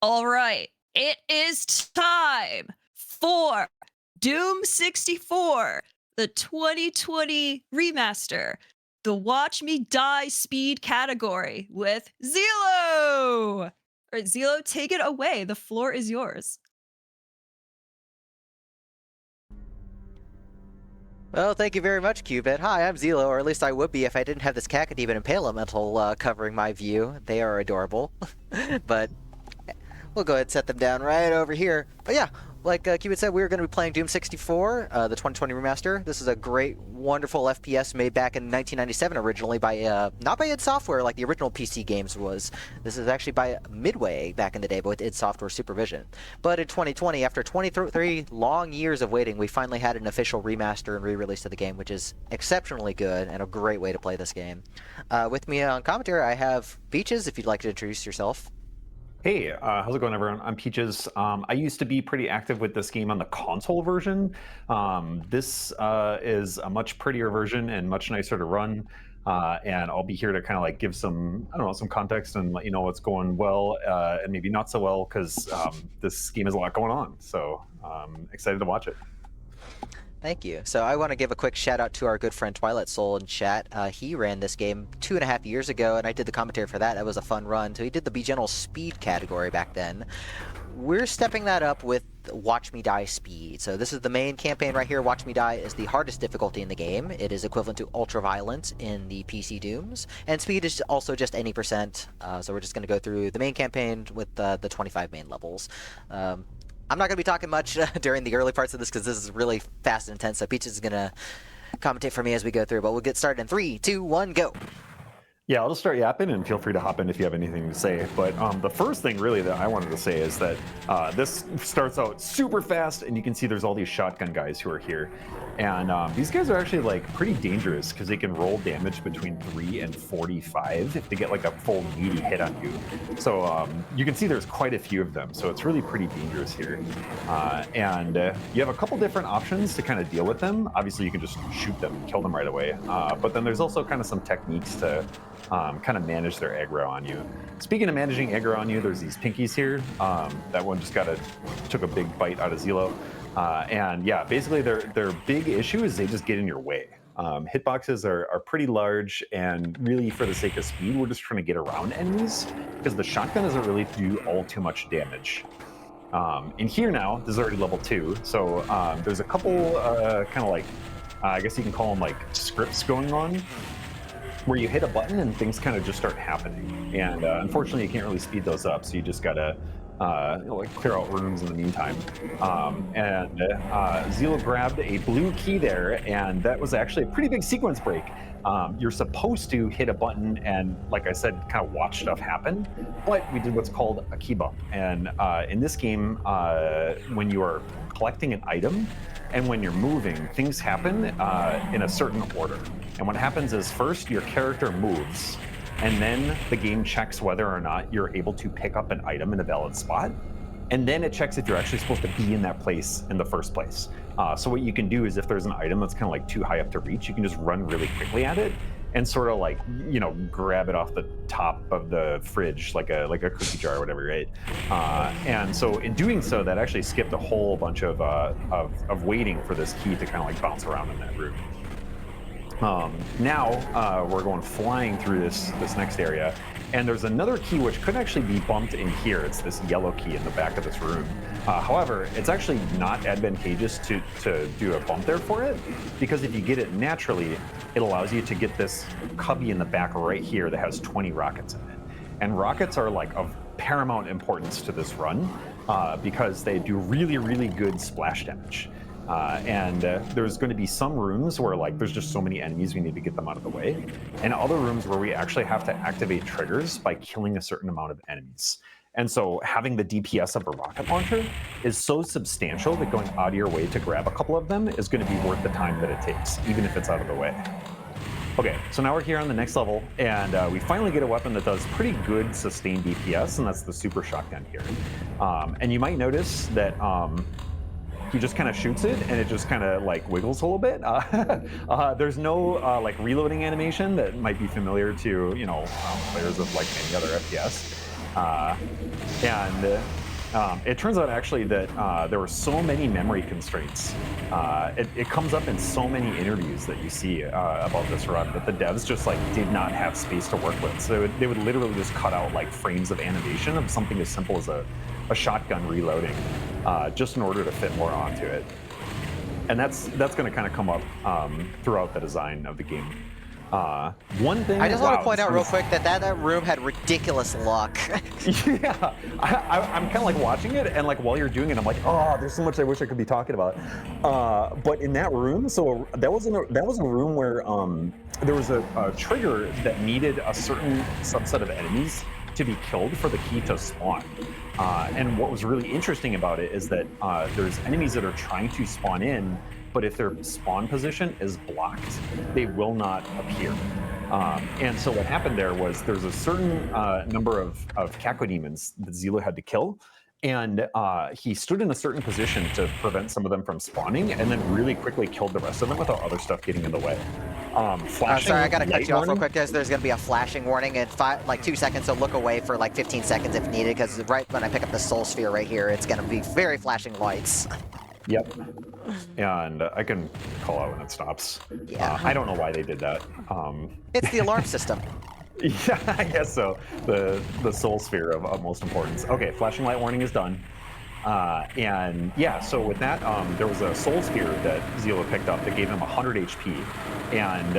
All right, it is time for Doom 64, the 2020 remaster, the Watch Me Die speed category with Zelo. All right, Zelo, take it away. The floor is yours. Well, thank you very much, Cubit. Hi, I'm Zelo, or at least I would be if I didn't have this Cacodemon and Palemental covering my view. They are adorable. But we'll go ahead and set them down right over here. But yeah, like Cubit said, we're going to be playing Doom 64, the 2020 remaster. This is a great, wonderful FPS made back in 1997 originally by, not by id Software like the original PC games was. This is actually by Midway back in the day, but with id Software supervision. But in 2020, after 23 long years of waiting, we finally had an official remaster and re-release of the game, which is exceptionally good and a great way to play this game. With me on commentary, I have Peaches, if you'd like to introduce yourself. Hey, how's it going, everyone? I'm Peaches. I used to be pretty active with this game on the console version. This is a much prettier version and much nicer to run. And I'll be here to kind of like give some, I don't know, some context and let you know what's going well and maybe not so well, because this game has a lot going on. So excited to watch it. Thank you. So I want to give a quick shout out to our good friend Twilight Soul in chat. He ran this game 2.5 years ago, and I did the commentary for that. That was a fun run. So he did the Be Gentle Speed category back then. We're stepping that up with Watch Me Die Speed. So this is the main campaign right here. Watch Me Die is the hardest difficulty in the game. It is equivalent to Ultra Violence in the PC Dooms. And Speed is also just any percent. So we're just going to go through the main campaign with the 25 main levels. I'm not going to be talking much during the early parts of this because this is really fast and intense, so Peaches is going to commentate for me as we go through, but we'll get started in 3, 2, 1, go! Yeah, I'll just start yapping, and feel free to hop in if you have anything to say. But the first thing really that I wanted to say is that this starts out super fast, and you can see there's all these shotgun guys who are here. And these guys are actually like pretty dangerous because they can roll damage between 3 and 45 if they get like a full meaty hit on you. So you can see there's quite a few of them, so it's really pretty dangerous here. And you have a couple different options to kind of deal with them. Obviously, you can just shoot them and kill them right away. But then there's also kind of some techniques to kind of manage their aggro on you. Speaking of managing aggro on you, there's these pinkies here. That one just took a big bite out of Zelo. And yeah, basically their big issue is they just get in your way. Hitboxes are pretty large, and really for the sake of speed, we're just trying to get around enemies because the shotgun doesn't really do all too much damage. In here now, this is already level 2, so there's a couple kind of like, I guess you can call them like scripts going on, where you hit a button and things kind of just start happening. And unfortunately, you can't really speed those up, so you just gotta like clear out rooms in the meantime. Zelo grabbed a blue key there, and that was actually a pretty big sequence break. You're supposed to hit a button and, like I said, kind of watch stuff happen, but we did what's called a key bump. And in this game, when you are collecting an item and when you're moving, things happen in a certain order. And what happens is first your character moves, and then the game checks whether or not you're able to pick up an item in a valid spot. And then it checks if you're actually supposed to be in that place in the first place. So what you can do is if there's an item that's kind of like too high up to reach, you can just run really quickly at it and sort of like, you know, grab it off the top of the fridge like a cookie jar or whatever, right? And so in doing so, that actually skipped a whole bunch of waiting for this key to kind of like bounce around in that room. Now we're going flying through this next area, and there's another key which could actually be bumped in here. It's this yellow key in the back of this room. However, it's actually not advantageous to do a bump there for it, because if you get it naturally, it allows you to get this cubby in the back right here that has 20 rockets in it. And rockets are like of paramount importance to this run because they do really, really good splash damage. There's going to be some rooms where like there's just so many enemies we need to get them out of the way, and other rooms where we actually have to activate triggers by killing a certain amount of enemies. And so having the DPS of a rocket launcher is so substantial that going out of your way to grab a couple of them is going to be worth the time that it takes, even if it's out of the way. Okay, so now we're here on the next level, and we finally get a weapon that does pretty good sustained DPS, and that's the super shotgun here. And you might notice that he just kind of shoots it, and it just kind of like wiggles a little bit. There's no like reloading animation that might be familiar to, you know, players of like any other FPS. It turns out actually that there were so many memory constraints. It comes up in so many interviews that you see about this run that the devs just like did not have space to work with. So they would literally just cut out like frames of animation of something as simple as a shotgun reloading, just in order to fit more onto it. And that's going to kind of come up throughout the design of the game. One thing I just want to point out real quick that room had ridiculous luck. Yeah, I'm kind of like watching it, and like while you're doing it, I'm like, oh, there's so much I wish I could be talking about. But in that room, so that was a room where there was a trigger that needed a certain subset of enemies to be killed for the key to spawn. And what was really interesting about it is that there's enemies that are trying to spawn in, but if their spawn position is blocked, they will not appear. And so what happened there was there's a certain number of cacodemons that Zilo had to kill, and he stood in a certain position to prevent some of them from spawning, and then really quickly killed the rest of them without other stuff getting in the way. Sorry, I gotta cut you off real warning. quick. There's gonna be a flashing warning in 2 seconds, so look away for like 15 seconds if needed, because right when I pick up the soul sphere right here, it's gonna be very flashing lights. Yep. And I can call out when it stops. Yeah. I don't know why they did that. It's the alarm system. Yeah, I guess so. The soul sphere of utmost importance. Okay, flashing light warning is done. And yeah, so with that, there was a soul sphere that Zilo picked up that gave him 100 HP. And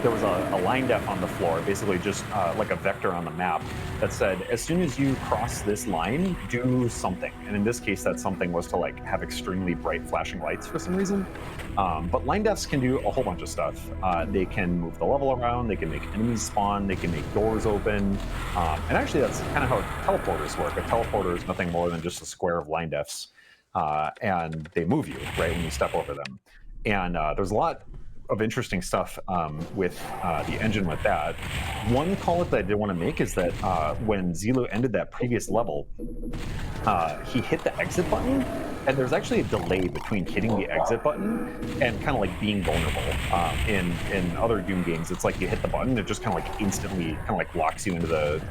there was a line def on the floor, basically just like a vector on the map that said, as soon as you cross this line, do something. And in this case, that something was to like have extremely bright flashing lights for some reason. But line defs can do a whole bunch of stuff. They can move the level around, they can make enemies spawn, they can make doors open. And actually that's kind of how teleporters work. A teleporter is nothing more than just a square of line defs. And they move you, right, when you step over them. And there's a lot of interesting stuff with the engine with that. One call that I did want to make is that when Zilo ended that previous level, he hit the exit button, and there's actually a delay between hitting the exit button and kind of like being vulnerable. In other Doom games, it's like you hit the button, it just kind of like instantly kind of like locks you into the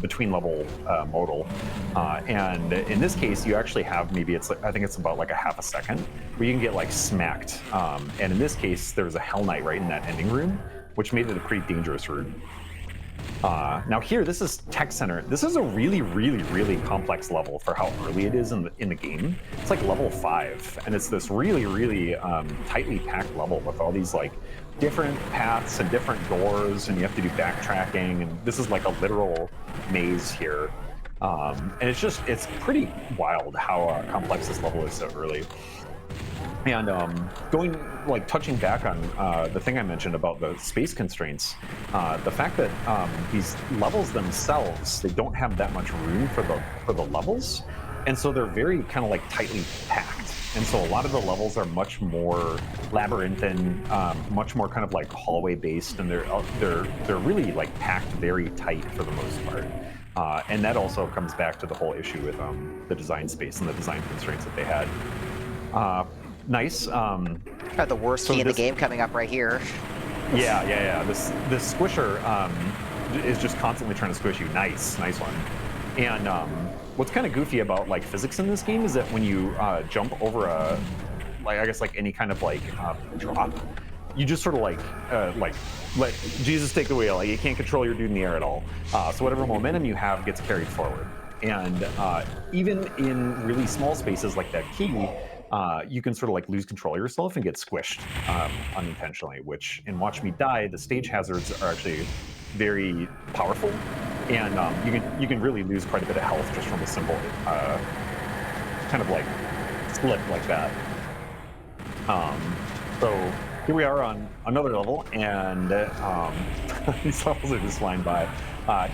between level modal. And in this case, you actually have maybe I think it's about like a half a second where you can get like smacked. And in this case, there was a Hell Knight right in that ending room, which made it a pretty dangerous route. Now here, this is Tech Center. This is a really, really, really complex level for how early it is in the game. It's like level 5, and it's this really, really tightly packed level with all these like different paths and different doors, and you have to do backtracking, and this is like a literal maze here. And it's pretty wild how complex this level is so early. And touching back on the thing I mentioned about the space constraints, the fact that these levels themselves, they don't have that much room for the levels, and so they're very kind of like tightly packed. And so a lot of the levels are much more labyrinthine, much more kind of like hallway based, and they're really like packed very tight for the most part. And that also comes back to the whole issue with the design space and the design constraints that they had. Nice. Got the worst key in the game coming up right here. Yeah. This squisher is just constantly trying to squish you. Nice one. And what's kind of goofy about like physics in this game is that when you jump over any kind of like drop, you just sort of like let Jesus take the wheel. Like, you can't control your dude in the air at all. So whatever momentum you have gets carried forward. And even in really small spaces like that key, you can sort of like lose control of yourself and get squished unintentionally, which in Watch Me Die, the stage hazards are actually very powerful, and you can really lose quite a bit of health just from a simple kind of like slip like that. So here we are on another level, and these levels are just flying by.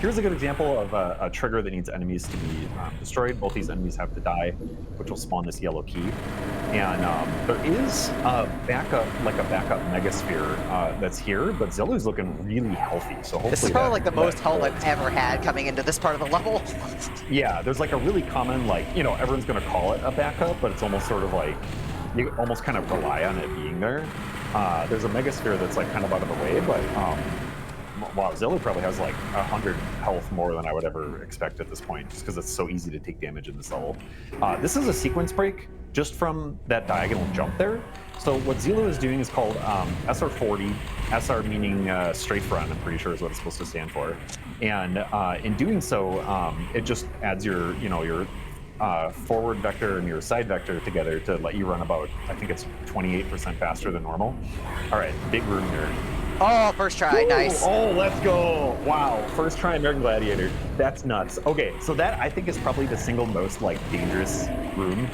Here's a good example of a trigger that needs enemies to be destroyed. Both these enemies have to die, which will spawn this yellow key. And there is a backup Megasphere that's here, but Zilo's looking really healthy. So hopefully This is probably like the most health I've ever had coming into this part of the level. Yeah, there's like a really common, like, everyone's going to call it a backup, but it's almost sort of like, you almost kind of rely on it being there. There's a Megasphere that's like kind of out of the way, but wow, Zilla probably has like 100 health more than I would ever expect at this point, just because it's so easy to take damage in this level. This is a sequence break just from that diagonal jump there. So what Zilo is doing is called SR40, SR meaning strafe run, I'm pretty sure is what it's supposed to stand for. And in doing so, it just adds your, your forward vector and your side vector together to let you run about, I think it's 28% faster than normal. All right, big room here. Oh, first try, nice. Oh, let's go. Wow, first try American Gladiator. That's nuts. Okay, so that I think is probably the single most dangerous room.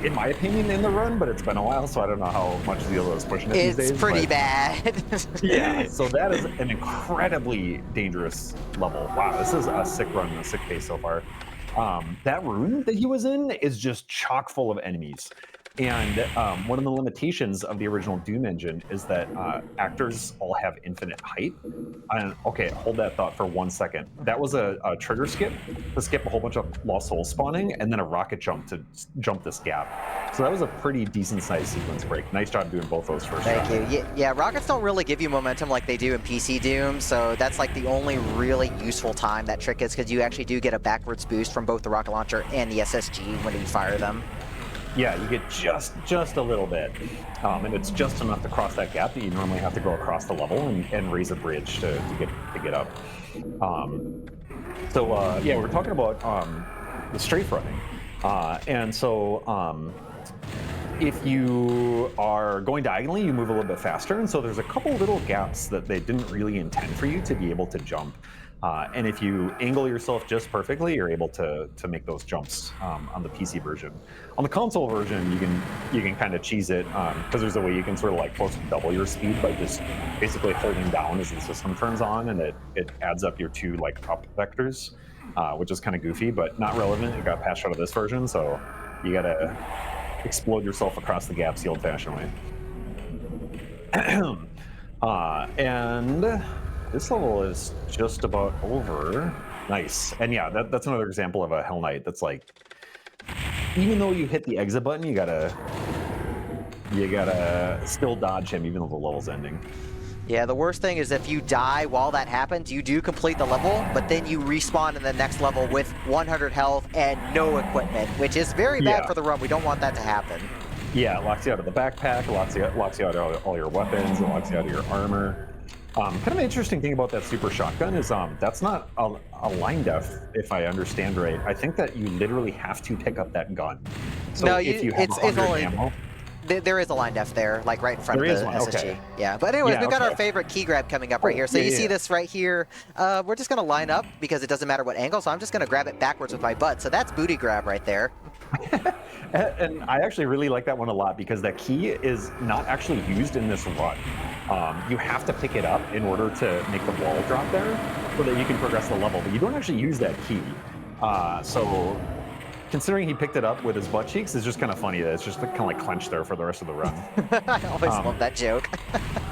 In my opinion, in the run, but it's been a while, so I don't know how much Zilo is pushing it these days. It's pretty bad. Yeah, so that is an incredibly dangerous level. Wow, this is a sick run and a sick pace so far. That room that he was in is just chock full of enemies. And one of the limitations of the original Doom engine is that actors all have infinite height. And okay, hold that thought for 1 second. That was a trigger skip to skip a whole bunch of Lost Soul spawning, and then a rocket jump to jump this gap. So that was a pretty decent sized sequence break. Nice job doing both those first. Thank you. Yeah, rockets don't really give you momentum like they do in PC Doom, so that's like the only really useful time that trick is, because you actually do get a backwards boost from both the rocket launcher and the SSG when you fire them. Yeah, you get just a little bit, and it's just enough to cross that gap that you normally have to go across the level and raise a bridge to get up. Yeah, we're talking about the strafe running, and so if you are going diagonally, you move a little bit faster, and so there's a couple little gaps that they didn't really intend for you to be able to jump. And if you angle yourself just perfectly, you're able to make those jumps on the PC version. On the console version, you can kind of cheese it because there's a way you can sort of close to double your speed by just basically holding down as the system turns on, and it adds up your two up vectors, which is kind of goofy but not relevant. It got patched out of this version, so you gotta explode yourself across the gaps the old-fashioned way. And this level is just about over. Nice. And yeah, that's another example of a Hell Knight that's even though you hit the exit button, you gotta still dodge him even though the level's ending. Yeah, the worst thing is if you die while that happens, you do complete the level, but then you respawn in the next level with 100 health and no equipment, which is very bad for the run. We don't want that to happen. Yeah, it locks you out of the backpack, it locks you out of all your weapons, it locks you out of your armor. Kind of an interesting thing about that super shotgun is that's not a line def, if I understand right. I think that you literally have to pick up that gun. So no, if you have 100 ammo... There is a line def there, right in front of the SSG. Okay. Yeah, but anyways, we've got our favorite key grab coming up right here. So you see this right here. We're just going to line up because it doesn't matter what angle, so I'm just going to grab it backwards with my butt. So that's booty grab right there. And I actually really like that one a lot because that key is not actually used in this run. You have to pick it up in order to make the wall drop there so that you can progress the level, but you don't actually use that key. So considering he picked it up with his butt cheeks is just kind of funny that it's just kind of clenched there for the rest of the run. I always love that joke.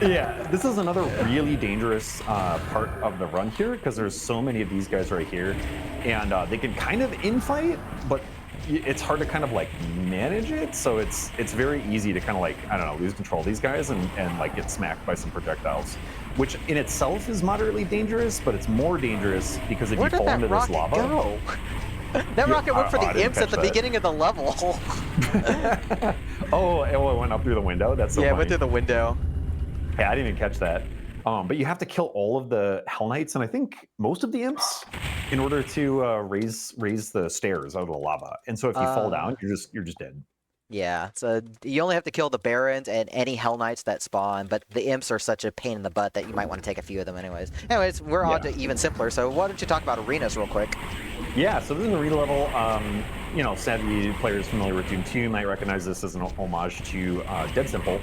Yeah, this is another really dangerous part of the run here because there's so many of these guys right here, and they can kind of infight, but it's hard to kind of manage it. So it's very easy to kind of I don't know, lose control of these guys and get smacked by some projectiles, which in itself is moderately dangerous, but it's more dangerous because if you fall into this lava. Go? That rocket went for the imps at the beginning of the level. Oh, it went up through the window? That's so funny. It went through the window. Yeah, I didn't even catch that. But you have to kill all of the Hell Knights and I think most of the imps in order to raise the stairs out of the lava. And so if you fall down, you're just dead. Yeah, so you only have to kill the Barons and any Hell Knights that spawn, but the imps are such a pain in the butt that you might want to take a few of them anyways. Anyways, we're on to even simpler, so why don't you talk about arenas real quick? Yeah, so this is an arena level. Savvy players familiar with Doom 2 might recognize this as an homage to Dead Simple.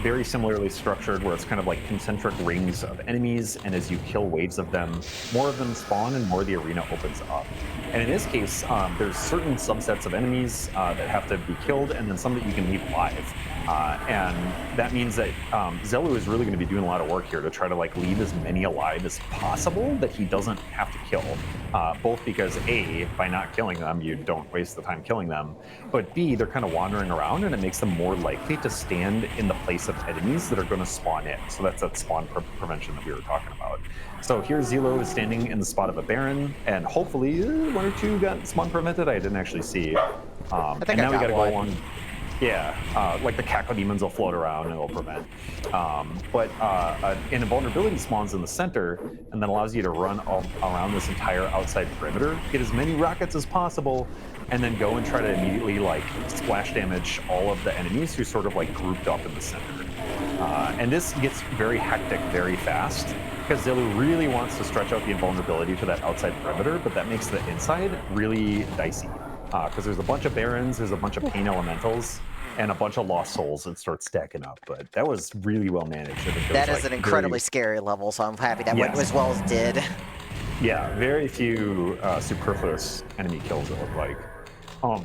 Very similarly structured, where it's kind of like concentric rings of enemies, and as you kill waves of them, more of them spawn and more the arena opens up. And in this case, there's certain subsets of enemies that have to be killed, and then some that you can leave live. And that means that Zelu is really going to be doing a lot of work here to try to like leave as many alive as possible that he doesn't have to kill. Both because A, by not killing them, you don't waste the time killing them, but B, they're kind of wandering around and it makes them more likely to stand in the place of enemies that are going to spawn in. So that's that spawn prevention that we were talking about. So here Zelo is standing in the spot of a Baron, and hopefully one or two got spawn prevented. I didn't actually see. I think and now we got to go one. along. Yeah, like the Cacodemons will float around and it'll prevent. But an invulnerability spawns in the center and then allows you to run around this entire outside perimeter, get as many rockets as possible, and then go and try to immediately like splash damage all of the enemies who sort of like grouped up in the center. And this gets very hectic very fast because Zelu really wants to stretch out the invulnerability to that outside perimeter, but that makes the inside really dicey. Because there's a bunch of Barons, there's a bunch of Pain Elementals, and a bunch of Lost Souls that start stacking up. But that was really well managed. That is an incredibly scary level, so I'm happy that went as well as did. Yeah, very few superfluous enemy kills, it looked like.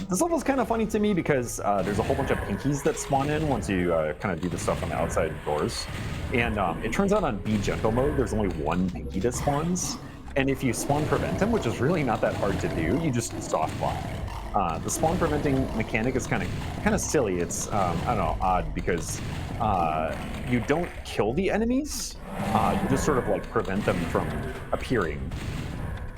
This level's kind of funny to me because there's a whole bunch of pinkies that spawn in once you kind of do the stuff on the outside doors. And it turns out on Be Gentle mode, there's only one pinky that spawns. And if you spawn prevent him, which is really not that hard to do, you just soft block. The spawn preventing mechanic is kind of silly. It's I don't know, odd because you don't kill the enemies. You just sort of like prevent them from appearing.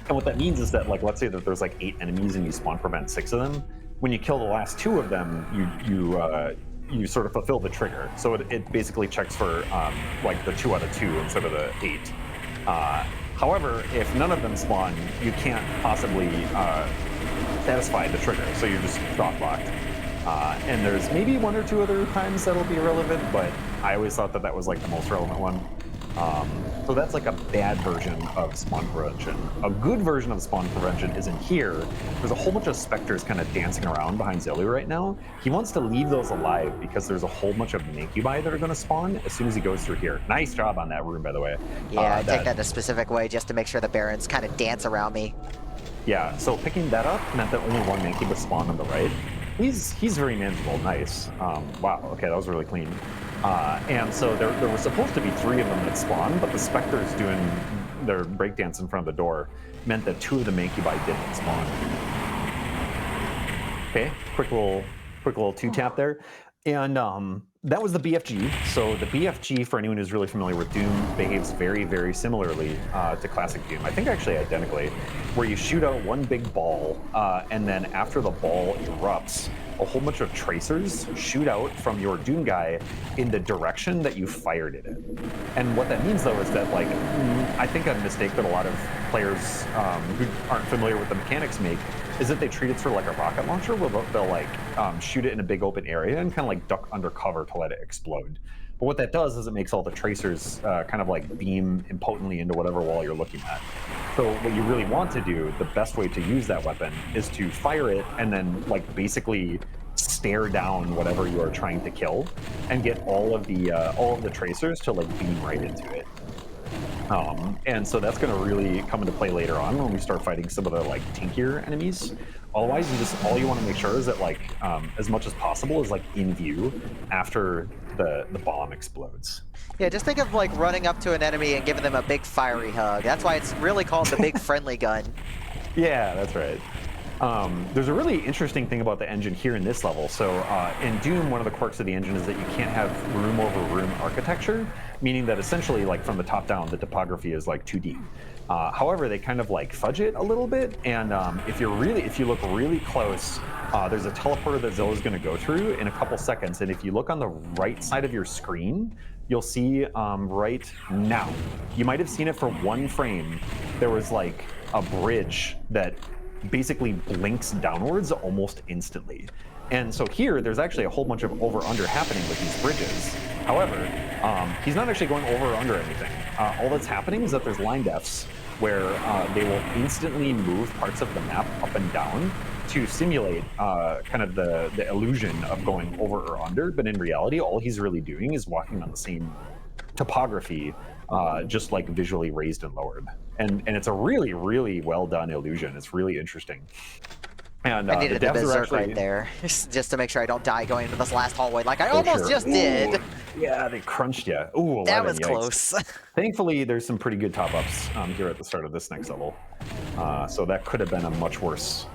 And what that means is that, like, let's say that there's like 8 enemies and you spawn prevent 6 of them. When you kill the last 2 of them, you sort of fulfill the trigger. So it basically checks for like the 2 out of 2 instead of the 8. However, if none of them spawn, you can't possibly satisfy the trigger, so you're just soft blocked. And there's maybe 1 or 2 other times that'll be relevant, but I always thought that was like the most relevant one. So that's like a bad version of spawn prevention. A good version of spawn prevention is in here. There's a whole bunch of specters kind of dancing around behind Zelu right now. He wants to leave those alive because there's a whole bunch of Mancubi that are going to spawn as soon as he goes through here. Nice job on that room, by the way. Yeah, I take that in a specific way just to make sure the Barons kind of dance around me. Yeah, so picking that up meant that only one Mankey would spawn on the right. He's very manageable, nice. Wow, okay, that was really clean. And so there were supposed to be 3 of them that spawned, but the Spectres doing their breakdance in front of the door meant that 2 of the Mancubi didn't spawn. Okay, quick little 2-tap there. And that was the BFG. So the BFG, for anyone who's really familiar with Doom, behaves very, very similarly to classic Doom. I think actually identically, where you shoot out one big ball, and then after the ball erupts, a whole bunch of tracers shoot out from your Doom guy in the direction that you fired it in. And what that means, though, is that, like, I think a mistake that a lot of players who aren't familiar with the mechanics make is that they treat it sort of like a rocket launcher, where they'll like shoot it in a big open area and kind of like duck under cover to let it explode. But what that does is it makes all the tracers kind of like beam impotently into whatever wall you're looking at. So what you really want to do, the best way to use that weapon, is to fire it and then like basically stare down whatever you are trying to kill and get all of the tracers to like beam right into it. And so that's going to really come into play later on when we start fighting some of the like tinkier enemies. Otherwise, all you want to make sure is that like as much as possible is like in view after the bomb explodes. Yeah, just think of like running up to an enemy and giving them a big fiery hug. That's why it's really called the big friendly gun. Yeah, that's right. There's a really interesting thing about the engine here in this level. So in Doom, one of the quirks of the engine is that you can't have room over room architecture, meaning that essentially, like from the top down, the topography is like 2D. However, they kind of like fudge it a little bit, and if you look really close, there's a teleporter that Zilla's going to go through in a couple seconds, and if you look on the right side of your screen, you'll see right now. You might have seen it for 1 frame. There was like a bridge that basically blinks downwards almost instantly. And so here, there's actually a whole bunch of over-under happening with these bridges. However, he's not actually going over or under anything. All that's happening is that there's line defs where they will instantly move parts of the map up and down to simulate kind of the illusion of going over or under. But in reality, all he's really doing is walking on the same topography, just like visually raised and lowered. And it's a really, really well done illusion. It's really interesting. And I needed the the devs are berserk actually, right there, just to make sure I don't die going into this last hallway like I Oh, almost sure. just did. Ooh, yeah, they crunched you. Ooh, 11, That was yikes. close. Thankfully, there's some pretty good top-ups here at the start of this next level. So that could have been a much worse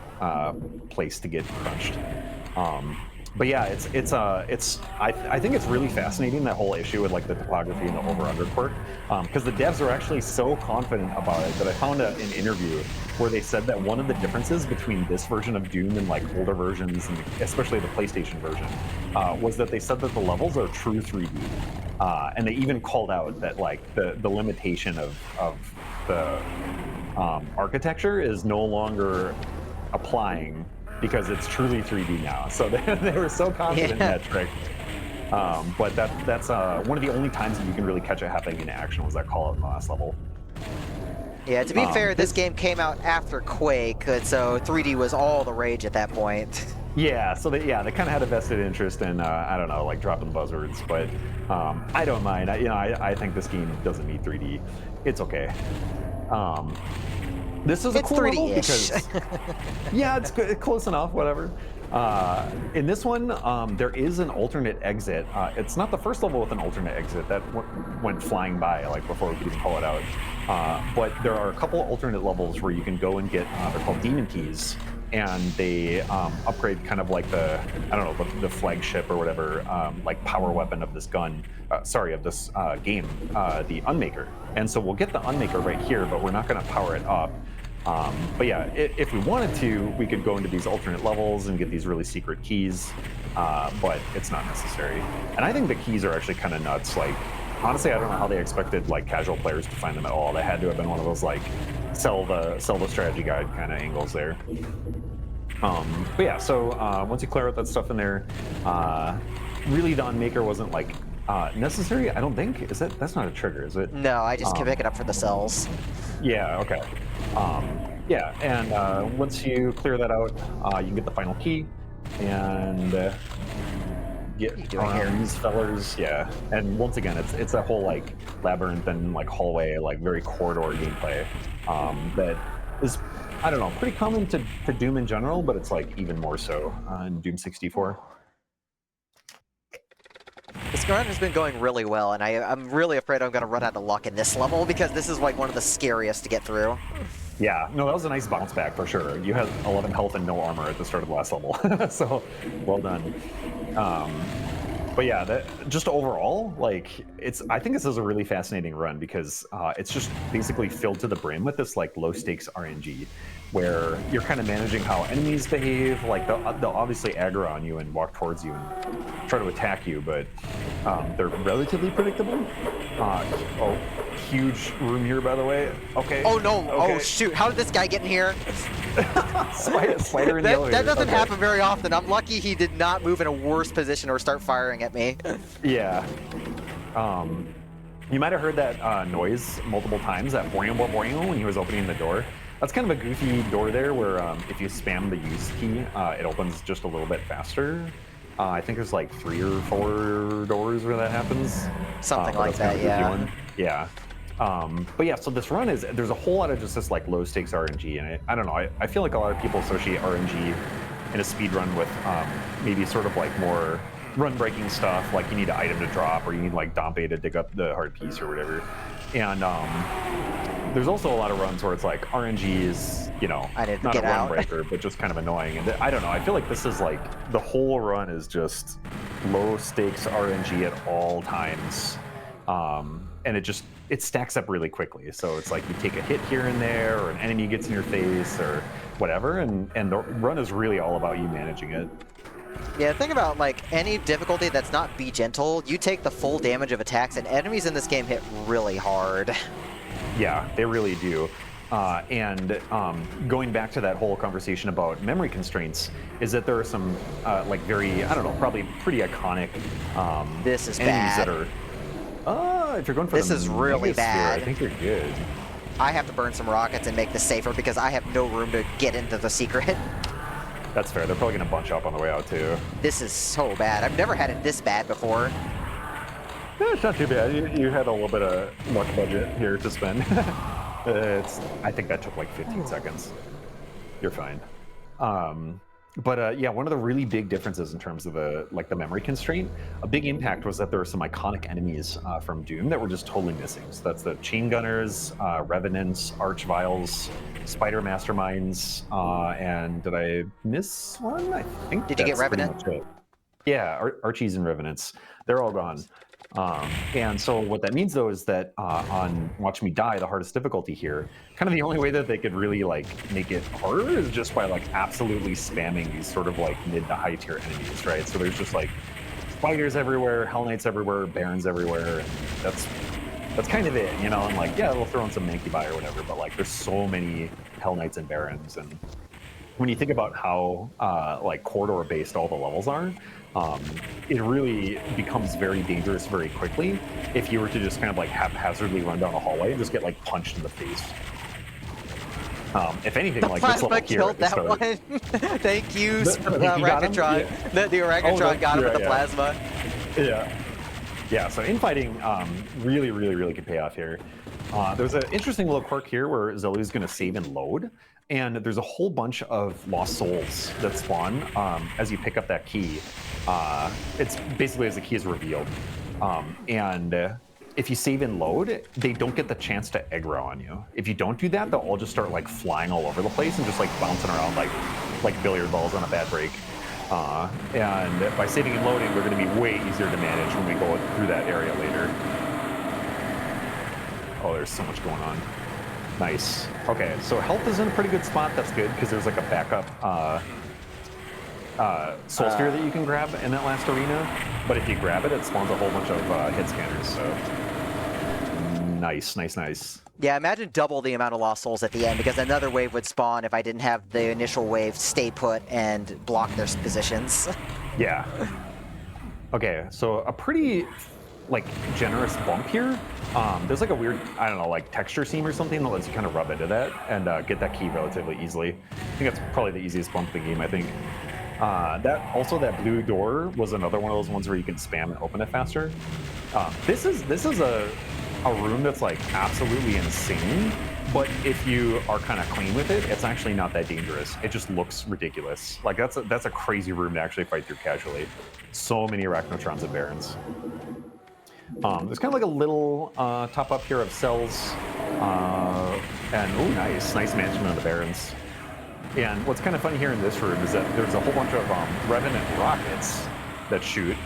place to get crunched. But yeah, I think it's really fascinating, that whole issue with like the topography and the over-under quirk, because the devs are actually so confident about it that I found an interview where they said that one of the differences between this version of Doom and like older versions, and especially the PlayStation version, was that they said that the levels are true 3D, and they even called out that like the limitation of the architecture is no longer applying because it's truly 3D now. So they were so confident in that trick. But that's one of the only times that you can really catch it happening in action was that call out in the last level. Yeah, to be fair, this game came out after Quake, so 3D was all the rage at that point. Yeah, so they kind of had a vested interest in I don't know, like dropping buzzwords, but I don't mind. I think this game doesn't need 3D. It's okay. This is a cool level because yeah, it's good, close enough, whatever. In this one, there is an alternate exit. It's not the first level with an alternate exit that went flying by, like before we could even call it out. But there are a couple alternate levels where you can go and get, they're called demon keys, and they upgrade kind of like the, I don't know, the flagship or whatever, like power weapon of this gun, of this game, the Unmaker. And so we'll get the Unmaker right here, but we're not gonna power it up. But yeah, if we wanted to, we could go into these alternate levels and get these really secret keys, but it's not necessary. And I think the keys are actually kind of nuts. Like, honestly, I don't know how they expected like casual players to find them at all. They had to have been one of those like sell the strategy guide kind of angles there. But yeah, so once you clear out that stuff in there, really the Unmaker wasn't like necessary. I don't think. Is that, that's not a trigger, is it? No, I just can pick it up for the cells. Yeah, okay. Yeah, and once you clear that out, you can get the final key and get around these fellers. Yeah, and once again, it's a whole like labyrinth and like hallway, like very corridor gameplay that is, I don't know, pretty common to Doom in general, but it's like even more so in Doom 64. This run has been going really well, and I'm really afraid I'm going to run out of luck in this level because this is like one of the scariest to get through. Yeah, no, that was a nice bounce back for sure. You had 11 health and no armor at the start of the last level, so well done. But yeah, just overall, like, I think this is a really fascinating run because it's just basically filled to the brim with this like low stakes RNG, where you're kind of managing how enemies behave. Like they'll obviously aggro on you and walk towards you and try to attack you, but they're relatively predictable. Oh, huge room here, by the way. Okay. Oh no! Okay. Oh shoot! How did this guy get in here? Spider in the elevator. That doesn't Okay. happen very often. I'm lucky he did not move in a worse position or start firing at me. Yeah. You might have heard that noise multiple times, that boing boing boing when he was opening the door. That's kind of a goofy door there where if you spam the use key, it opens just a little bit faster. I think there's like 3 or 4 doors where that happens. Something but like that's kind that, of a goofy yeah. one. Yeah. But yeah, so this run there's a whole lot of just this like low stakes RNG, and I don't know, I feel like a lot of people associate RNG in a speed run with maybe sort of like more run breaking stuff, like you need an item to drop or you need like Dompe to dig up the hard piece or whatever. And there's also a lot of runs where it's like RNG is, you know, not a run breaker, but just kind of annoying. And I don't know, I feel like this is like the whole run is just low stakes RNG at all times. And it stacks up really quickly. So it's like you take a hit here and there, or an enemy gets in your face or whatever, and the run is really all about you managing it. Yeah, think about like any difficulty that's not Be Gentle, you take the full damage of attacks, and enemies in this game hit really hard. Yeah, they really do. And going back to that whole conversation about memory constraints, is that there are some like very, I don't know, probably pretty iconic This is enemies bad. that are. If you're going for This is really Megasphere, bad. I think you're good. I have to burn some rockets and make this safer because I have no room to get into the secret. That's fair. They're probably going to bunch up on the way out too. This is so bad. I've never had it this bad before. Yeah, it's not too bad. You had a little bit of luck budget here to spend. I think that took like 15 seconds. You're fine. Yeah, one of the really big differences in terms of the memory constraint, a big impact was that there were some iconic enemies from Doom that were just totally missing. So that's the Chain Gunners, Revenants, Archviles, Spider Masterminds, and did I miss one? I think Did you get that's pretty Revenant? much it. Yeah, Archies and Revenants, they're all gone. And so what that means though is that on Watch Me Die, the hardest difficulty here, kind of the only way that they could really like make it harder is just by like absolutely spamming these sort of like mid to high tier enemies, right? So there's just like spiders everywhere, Hell Knights everywhere, Barons everywhere, and that's kind of it, you know. And like, yeah, they'll throw in some Mancubi or whatever, but like there's so many Hell Knights and Barons, and when you think about how like corridor based all the levels are, it really becomes very dangerous very quickly if you were to just kind of like haphazardly run down a hallway and just get like punched in the face. If anything, The like this plasma level here, killed that one. Thank you, Ragatron. Yeah. The Ragatron got him with the plasma. Yeah, so infighting really can pay off here. There's an interesting little quirk here where Zelu's going to save and load, and there's a whole bunch of lost souls that spawn as you pick up that key. It's basically as the key is revealed. If you save and load, they don't get the chance to aggro on you. If you don't do that, they'll all just start like flying all over the place and just like bouncing around like billiard balls on a bad break. And by saving and loading, they're going to be way easier to manage when we go through that area later. Oh, there's so much going on. Nice. Okay, so health is in a pretty good spot. That's good because there's like a backup soul sphere that you can grab in that last arena. But if you grab it, it spawns a whole bunch of hit scanners. So nice. Yeah, imagine double the amount of lost souls at the end, because another wave would spawn if I didn't have the initial wave stay put and block their positions. Yeah. Okay, so a pretty like generous bump here. There's like a weird, I don't know, like texture seam or something that lets you kind of rub into that and get that key relatively easily. I think that's probably the easiest bump in the game, I think. That blue door was another one of those ones where you can spam and open it faster. This is a room that's like absolutely insane, but if you are kind of clean with it, it's actually not that dangerous. It just looks ridiculous. Like that's a crazy room to actually fight through casually. So many Arachnotrons and Barons. There's kind of like a little top up here of cells, and oh, nice management of the Barons. And what's kind of funny here in this room is that there's a whole bunch of Revenant rockets that shoot.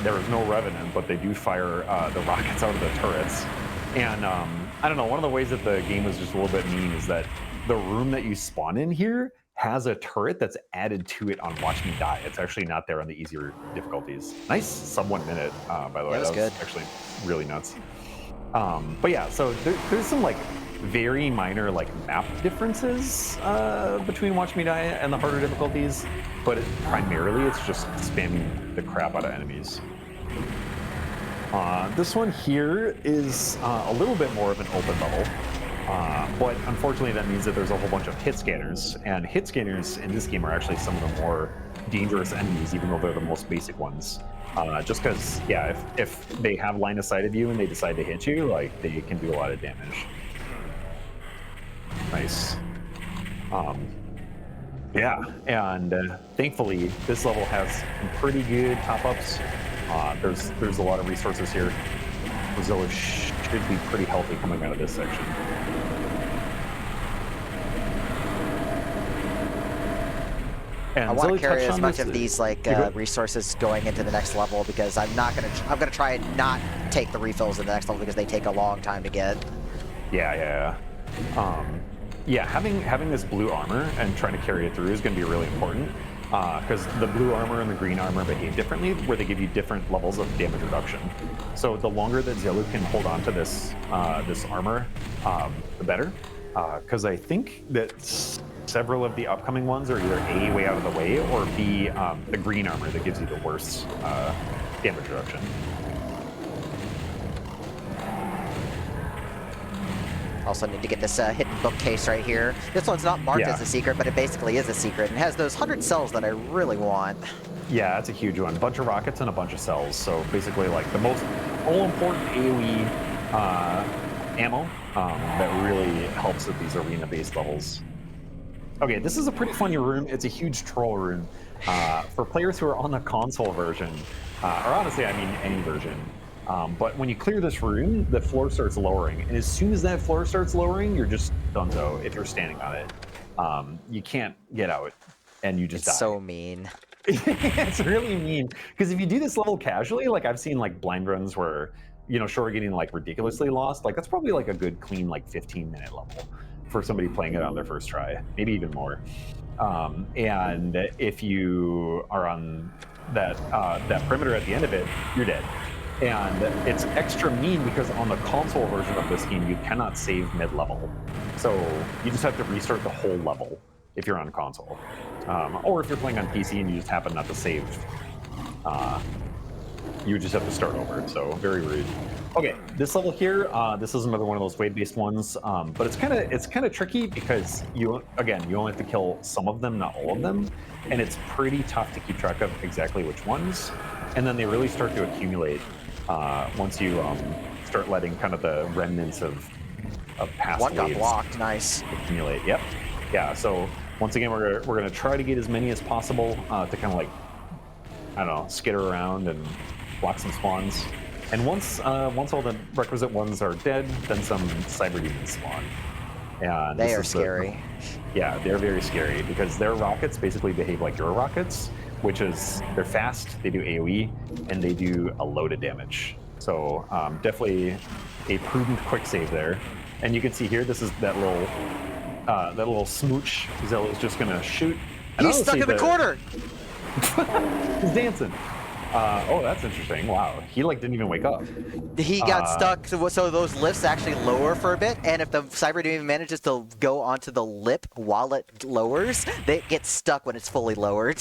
There is no Revenant, but they do fire the rockets out of the turrets. And I don't know, one of the ways that the game was just a little bit mean is that the room that you spawn in here has a turret that's added to it on Watch Me Die. It's actually not there on the easier difficulties. Nice sub 1 minute, by the way. That was good. Actually really nuts. But yeah, so there's some like very minor like map differences between Watch Me Die and the harder difficulties, but primarily it's just spamming the crap out of enemies. This one here is a little bit more of an open level, but unfortunately that means that there's a whole bunch of hit scanners, and hit scanners in this game are actually some of the more dangerous enemies, even though they're the most basic ones. Just because, yeah, if they have line of sight of you and they decide to hit you, like, they can do a lot of damage. Nice. Yeah, and thankfully this level has some pretty good top-ups. There's a lot of resources here. Zilla should be pretty healthy coming out of this section. And I want Zilla to carry touched as on much this- of these like resources going into the next level, because I'm gonna try and not take the refills in the next level because they take a long time to get. Yeah. Having this blue armor and trying to carry it through is going to be really important, because the blue armor and the green armor behave differently, where they give you different levels of damage reduction. So the longer that Zelu can hold on to this armor, the better. Because I think that several of the upcoming ones are either A, way out of the way, or B, the green armor that gives you the worst damage reduction. Also need to get this hidden bookcase right here. This one's not marked as a secret, but it basically is a secret, and has those 100 cells that I really want. Yeah, that's a huge one. A bunch of rockets and a bunch of cells. So basically, like the most all-important AoE ammo that really helps with these arena-based levels. Okay, this is a pretty funny room. It's a huge troll room. For players who are on the console version, or honestly, I mean any version. But when you clear this room, the floor starts lowering, and as soon as that floor starts lowering, you're just donezo if you're standing on it. You can't get out, and you just It's die. so mean. It's really mean because if you do this level casually, like I've seen like blind runs where sure, we're getting like ridiculously lost. Like that's probably like a good clean like 15-minute level for somebody playing it on their first try, maybe even more. And if you are on that perimeter at the end of it, you're dead. And it's extra mean because on the console version of this game, you cannot save mid-level. So you just have to restart the whole level if you're on console. Or if you're playing on PC and you just happen not to save, you just have to start over. So very rude. Okay, this level here, this is another one of those wave-based ones, but it's kind of tricky because you only have to kill some of them, not all of them, and it's pretty tough to keep track of exactly which ones. And then they really start to accumulate once you start letting kind of the remnants of past One got waves blocked. Nice. accumulate. Yep. Yeah. So once again, we're gonna try to get as many as possible to kind of like, I don't know, skitter around and block some spawns. And once all the requisite ones are dead, then some cyber demons spawn. And They this are is scary. yeah, they're very scary because their rockets basically behave like your rockets, which is they're fast, they do AoE, and they do a load of damage. So definitely a prudent quick save there. And you can see here, this is that little smooch Zella's just gonna shoot. And He's stuck honestly, in the corner. He's dancing. Oh, that's interesting. Wow, he like didn't even wake up. He got stuck, so those lifts actually lower for a bit, and if the cyber demon manages to go onto the lip while it lowers, they get stuck when it's fully lowered.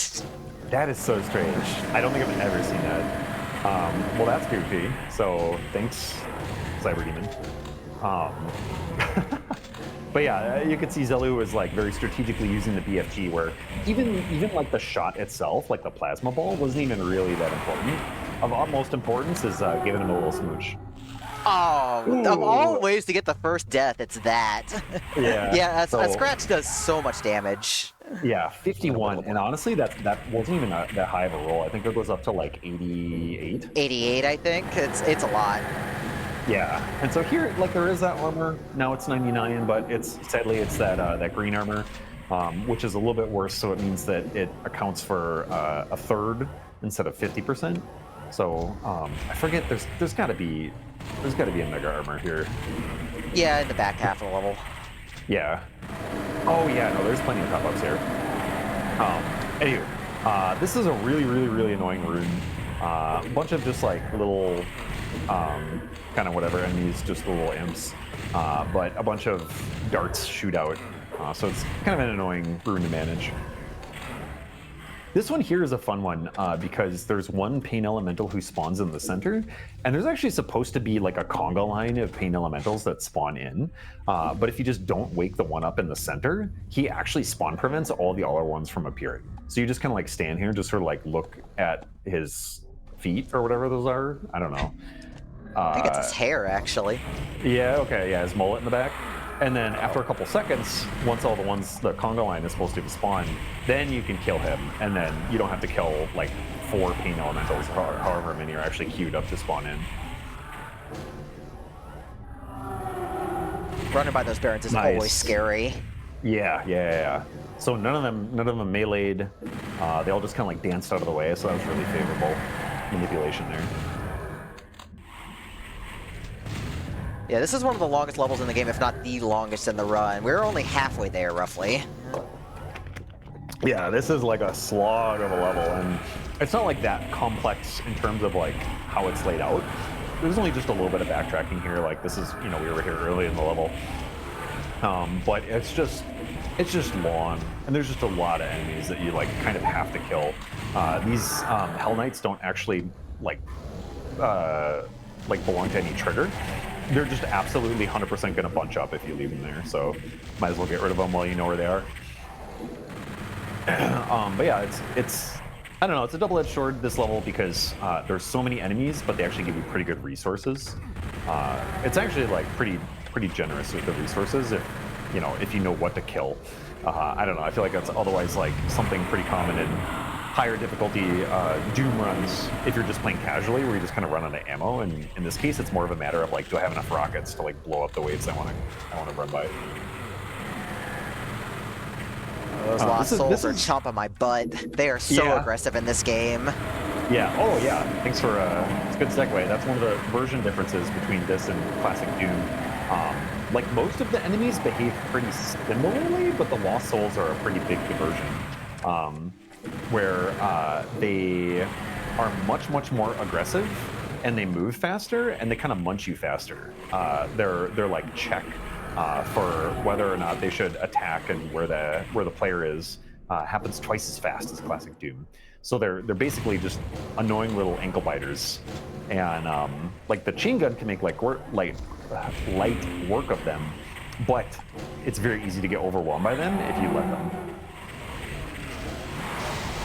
That is so strange. I don't think I've ever seen that. Well, that's goofy. So thanks, Cyber Demon. But yeah, you can see Zelu is like very strategically using the BFG, where even like the shot itself, like the plasma ball, wasn't even really that important. Of utmost importance is giving him a little smooch. Oh, of all ways to get the first death, it's that. Yeah. Yeah, so, a scratch does so much damage. Yeah, 51, and honestly, that wasn't even that high of a roll. I think it goes up to like 88. 88, I think. It's a lot. Yeah, and so here, like, there is that armor. Now it's 99, but sadly it's that green armor, which is a little bit worse. So it means that it accounts for a third instead of 50%. So I forget. There's got to be a mega armor here. Yeah, in the back half of the level. Yeah. Oh yeah, no, there's plenty of top-ups here. Anywho, this is a really, really, really annoying rune. A bunch of just like little, kind of whatever enemies, just little imps. But a bunch of darts shoot out. So it's kind of an annoying rune to manage. This one here is a fun one because there's one Pain Elemental who spawns in the center, and there's actually supposed to be like a conga line of Pain Elementals that spawn in, but if you just don't wake the one up in the center, he actually spawn prevents all the other ones from appearing. So you just kind of like stand here and just sort of like look at his feet or whatever those are. I don't know. I think it's his hair, actually. Yeah, okay, yeah, his mullet in the back. And then after a couple seconds, once all the conga line is supposed to spawn, then you can kill him. And then you don't have to kill like 4 Pain Elementals, or however many are actually queued up to spawn in. Running by those barons is Nice. always scary. Yeah. So none of them meleeed. They all just kind of like danced out of the way, so that was really favorable manipulation there. Yeah, this is one of the longest levels in the game, if not the longest in the run. We're only halfway there, roughly. Yeah, this is like a slog of a level, and it's not like that complex in terms of like how it's laid out. There's only just a little bit of backtracking here. Like this is, we were here early in the level, but it's just long, and there's just a lot of enemies that you like kind of have to kill. These Hell Knights don't actually like belong to any trigger. They're just absolutely 100% going to bunch up if you leave them there, so might as well get rid of them while you know where they are. But yeah, it's I don't know, it's a double-edged sword this level because there's so many enemies, but they actually give you pretty good resources. It's actually like pretty generous with the resources if you know what to kill. I don't know. I feel like that's otherwise like something pretty common in higher difficulty Doom runs if you're just playing casually, where you just kind of run out of ammo. And in this case, it's more of a matter of like, do I have enough rockets to like blow up the waves I want to run by? Those Lost Souls this are is- chomping my butt. They are so Yeah. aggressive in this game. Yeah. Oh, yeah. Thanks for it's a good segue. That's one of the version differences between this and classic Doom. Like most of the enemies behave pretty similarly, but the Lost Souls are a pretty big diversion, where they are much more aggressive, and they move faster, and they kind of munch you faster. They're like check for whether or not they should attack, and where the player is happens twice as fast as classic Doom. So they're basically just annoying little ankle biters, and like the chain gun can make like light work of them, but it's very easy to get overwhelmed by them if you let them.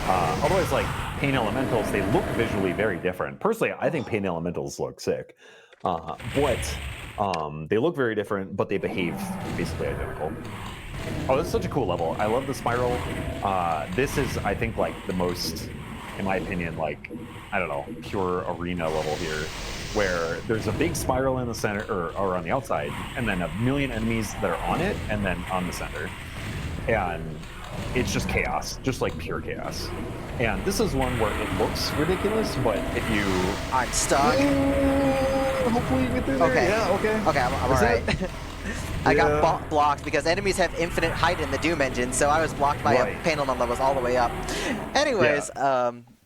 Otherwise, like Pain Elementals, they look visually very different. Personally, I think Pain Elementals look sick, but they look very different, but they behave basically identical. Oh, this is such a cool level. I love the spiral. This is, I think, like the most, in my opinion, like, I don't know, pure arena level here, where there's a big spiral in the center, or on the outside, and then a million enemies that are on it, and then on the center. And it's just chaos, just like pure chaos. And this is one where it looks ridiculous, but if you... I'm stuck. Hopefully you get through there. Okay. Yeah, okay. Okay, I'm Is alright. it- I got Yeah. blocked because enemies have infinite height in the Doom engine, so I was blocked by a Right. pain element that was all the way up. Anyways,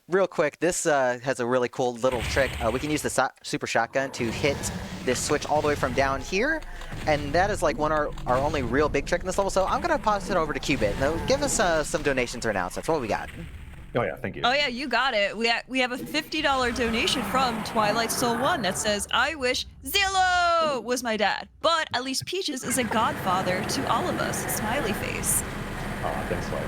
real quick, this has a really cool little trick. We can use the super shotgun to hit this switch all the way from down here, and that is like our only real big trick in this level. So I'm gonna pass it over to Qubit. Now, give us some donations or announcements. What we got? Oh yeah, thank you. Oh yeah, you got it. We have a $50 donation from Twilight Soul 1 that says, I wish Zillow was my dad, but at least Peaches is a godfather to all of us. Smiley face. Thanks, Mike.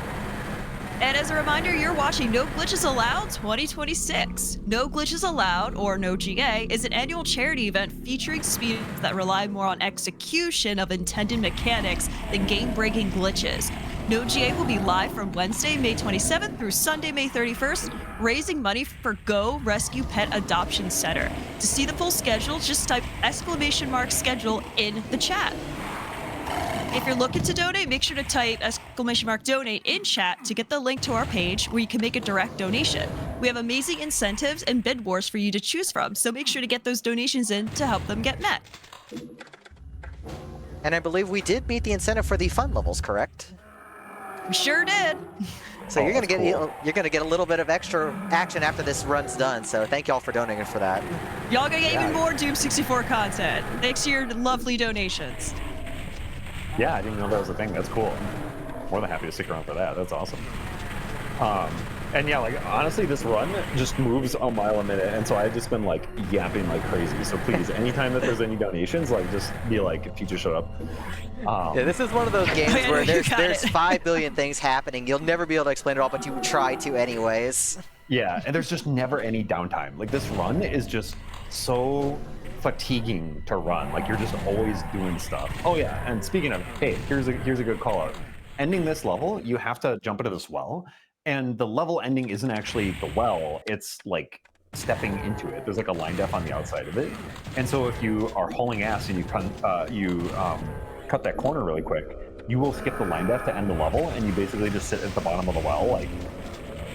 And as a reminder, you're watching No Glitches Allowed 2026. No Glitches Allowed, or No GA, is an annual charity event featuring speeds that rely more on execution of intended mechanics than game-breaking glitches. No GA will be live from Wednesday, May 27th through Sunday, May 31st, raising money for Go Rescue Pet Adoption Center. To see the full schedule, just type !schedule in the chat. If you're looking to donate, make sure to type !donate in chat to get the link to our page where you can make a direct donation. We have amazing incentives and bid wars for you to choose from, so make sure to get those donations in to help them get met. And I believe we did meet the incentive for the fun levels, correct? We sure did. So Oh, you're gonna that's get cool. you're gonna get a little bit of extra action after this run's done. So thank y'all for donating for that. Y'all gonna get even Yeah. more Doom 64 content thanks to your lovely donations. Yeah, I didn't know that was a thing. That's cool. More than happy to stick around for that. That's awesome. And yeah, like honestly, this run just moves a mile a minute, and so I've just been like yapping like crazy. So please, anytime that there's any donations, like just be like, Peaches, shut up. Yeah, this is one of those games yeah, where you got there's it. 5 billion things happening. You'll never be able to explain it all, but you try to anyways. Yeah, and there's just never any downtime. Like this run is just so fatiguing to run. Like you're just always doing stuff. Oh yeah, and speaking of, hey, here's a good call out. Ending this level, you have to jump into this well, and the level ending isn't actually the well. It's like stepping into it. There's like a line def on the outside of it, and so if you are hauling ass and you cut that corner really quick, you will skip the line def to end the level, and you basically just sit at the bottom of the well, like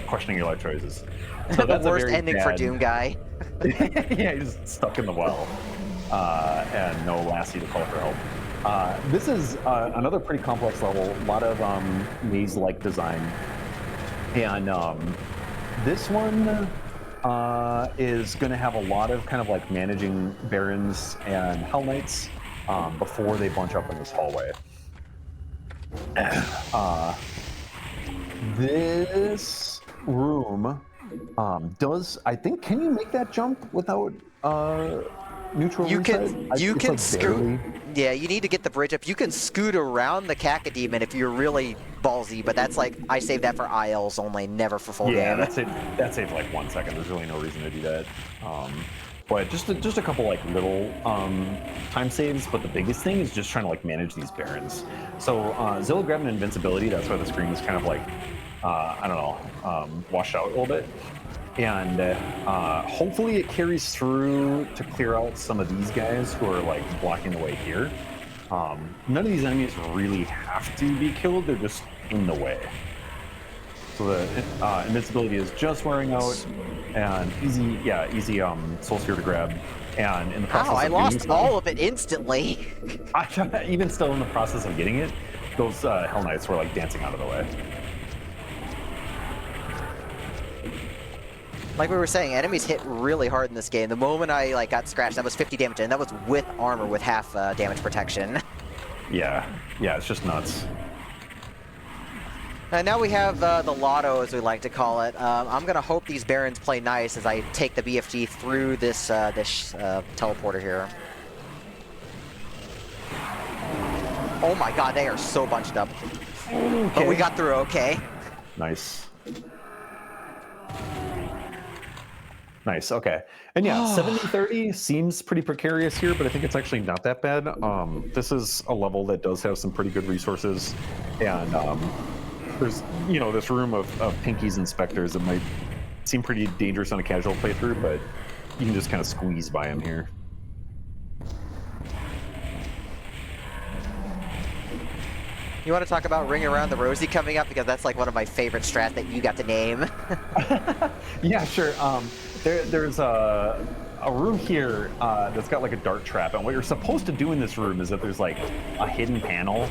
questioning your life choices. So The that's a worst very ending for bad- Doom guy. Yeah, he's stuck in the well, and no lassie to call for help. This is another pretty complex level, a lot of maze-like design, and this one is going to have a lot of kind of like managing Barons and Hell Knights before they bunch up in this hallway. This room does, I think, can you make that jump without neutral You reset? can It's you can like scoot. barely. Yeah, you need to get the bridge up. You can scoot around the Cacodemon if you're really ballsy, but that's like I save that for ILs only, never for full Yeah, game. that's it. That saved like 1 second. There's really no reason to do that. But just a couple like little time saves, but the biggest thing is just trying to like manage these barons. So Zilla grabbed an invincibility, that's why the screen is kind of like I don't know, washed out a little bit. And hopefully it carries through to clear out some of these guys who are like blocking the way here. None of these enemies really have to be killed, they're just in the way. So the invincibility is just wearing out, and easy soul sphere to grab. And in the process Wow, I of lost getting all of it instantly. even still in the process of getting it, those Hell Knights were like dancing out of the way. Like we were saying, enemies hit really hard in this game. The moment I like got scratched, that was 50 damage, and that was with armor with half damage protection. Yeah, it's just nuts. And now we have the Lotto, as we like to call it. I'm gonna hope these Barons play nice as I take the BFG through this teleporter here. Oh my god, they are so bunched up. Okay. But we got through okay. Nice. Nice, okay. And yeah, 70-30 seems pretty precarious here, but I think it's actually not that bad. This is a level that does have some pretty good resources, and there's, you know, this room of Pinkies and Spectres that might seem pretty dangerous on a casual playthrough, but you can just kind of squeeze by them here. You want to talk about Ring Around the Rosie coming up? Because that's like one of my favorite strats that you got to name. Yeah, sure. There's a room here that's got like a dart trap, and what you're supposed to do in this room is that there's like a hidden panel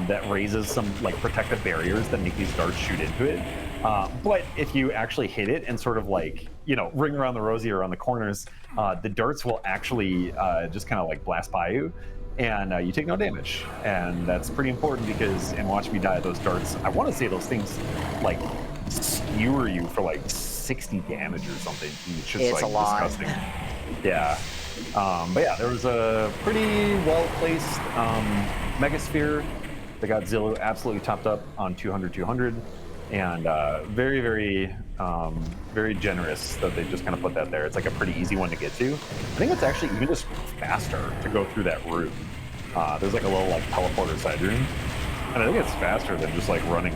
that raises some like protective barriers that make these darts shoot into it. But if you actually hit it and sort of like, you know, ring around the Rosie or on the corners, the darts will actually just kind of like blast by you, and you take no damage. And that's pretty important because in Watch Me Die, those darts, I want to say those things like skewer you for like 60 damage or something. It's just It's like a lot. disgusting. Yeah. But yeah, there was a pretty well-placed Megasphere that got Zillow absolutely topped up on 200, and very, very, very generous that they just kind of put that there. It's like a pretty easy one to get to. I think it's actually even just faster to go through that room. There's like a little like teleporter side room, and I think it's faster than just like running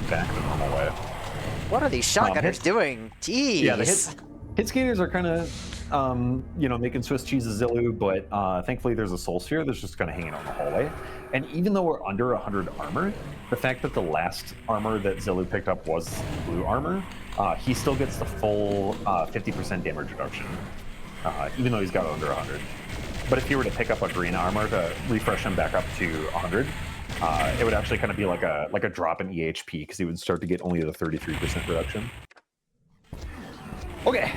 back the normal way. What are these shotgunners doing? Jeez. Yeah, the hit skaters are kind of, you know, making Swiss cheese of Zillu, but thankfully there's a soul sphere that's just kind of hanging out in the hallway. And even though we're under 100 armor, the fact that the last armor that Zillu picked up was blue armor, he still gets the full 50% damage reduction, even though he's got under 100. But if he were to pick up a green armor to refresh him back up to 100, it would actually kind of be like a drop in EHP because he would start to get only the 33% reduction. Okay,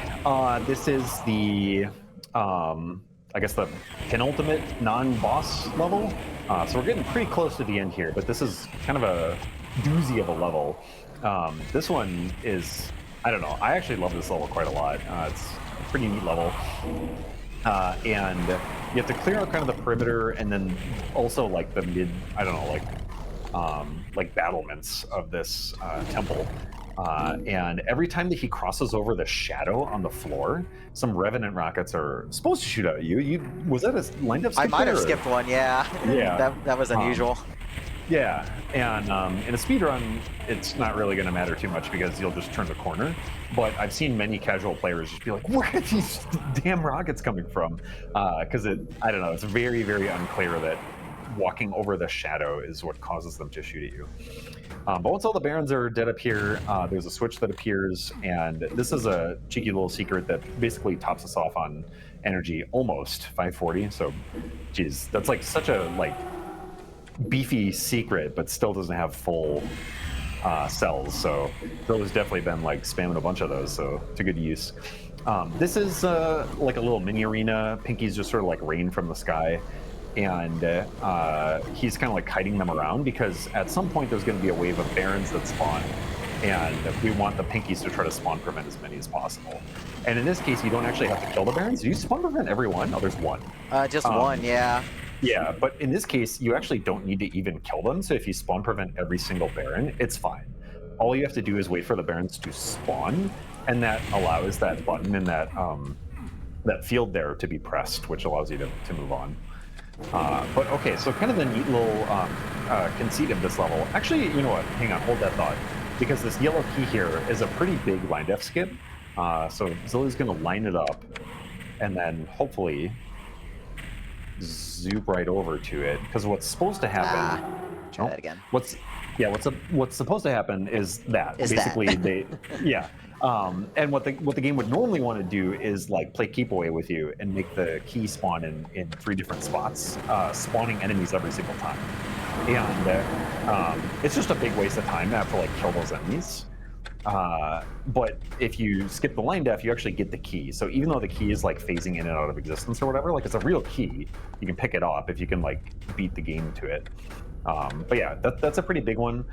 this is the, I guess the penultimate non-boss level. So we're getting pretty close to the end here, but this is kind of a doozy of a level. This one is, I don't know, I actually love this level quite a lot. It's a pretty neat level. And you have to clear out kind of the perimeter and then also like the mid, I don't know, like battlements of this temple. And every time that he crosses over the shadow on the floor, some Revenant rockets are supposed to shoot at you. Was that a lined up skip? I might have skipped one, yeah. Yeah. that was unusual. Yeah, and in a speedrun, it's not really going to matter too much because you'll just turn the corner. But I've seen many casual players just be like, where are these damn rockets coming from? Because I don't know, it's very, very unclear that walking over the shadow is what causes them to shoot at you. But once all the Barons are dead up here, there's a switch that appears, and this is a cheeky little secret that basically tops us off on energy almost 540. So, geez, that's like such a beefy secret, but still doesn't have full cells. So Bill's definitely been like spamming a bunch of those, so to good use. This is like a little mini arena. Pinky's just sort of like rain from the sky, and he's kind of like hiding them around because at some point there's going to be a wave of Barons that spawn, and we want the Pinkies to try to spawn prevent as many as possible. And in this case, you don't actually have to kill the Barons. Do you spawn prevent every one? Oh, there's one. Just one, yeah. Yeah, but in this case, you actually don't need to even kill them. So if you spawn prevent every single Baron, it's fine. All you have to do is wait for the Barons to spawn, and that allows that button in that field there to be pressed, which allows you to move on. But okay, so kind of the neat little conceit of this level. Actually, you know what? Hang on, hold that thought. Because this yellow key here is a pretty big line def skip. So Zilla's going to line it up and then hopefully zoop right over to it. Because what's supposed to happen... Try that again. What's supposed to happen is that. Basically, and what the game would normally want to do is like play keep away with you and make the key spawn in 3 different spots, spawning enemies every single time. And it's just a big waste of time to have to like kill those enemies. But if you skip the line def, you actually get the key. So even though the key is like phasing in and out of existence or whatever, like it's a real key. You can pick it up if you can like beat the game to it. But yeah, that's a pretty big one,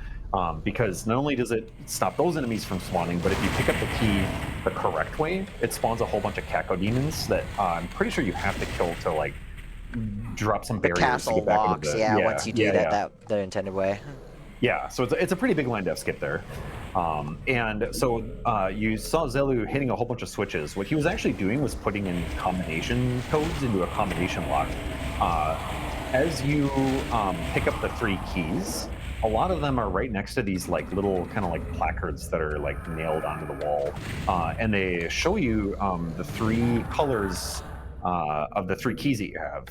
because not only does it stop those enemies from spawning, but if you pick up the key the correct way, it spawns a whole bunch of Cacodemons that I'm pretty sure you have to kill to like drop some barriers Castle to get back locks, into the, once you do that the intended way. Yeah, so it's a pretty big line def skip there. And so you saw Zelu hitting a whole bunch of switches. What he was actually doing was putting in combination codes into a combination lock. As you pick up the 3 keys, a lot of them are right next to these like little kind of like placards that are like nailed onto the wall. And they show you the 3 colors of the 3 keys that you have.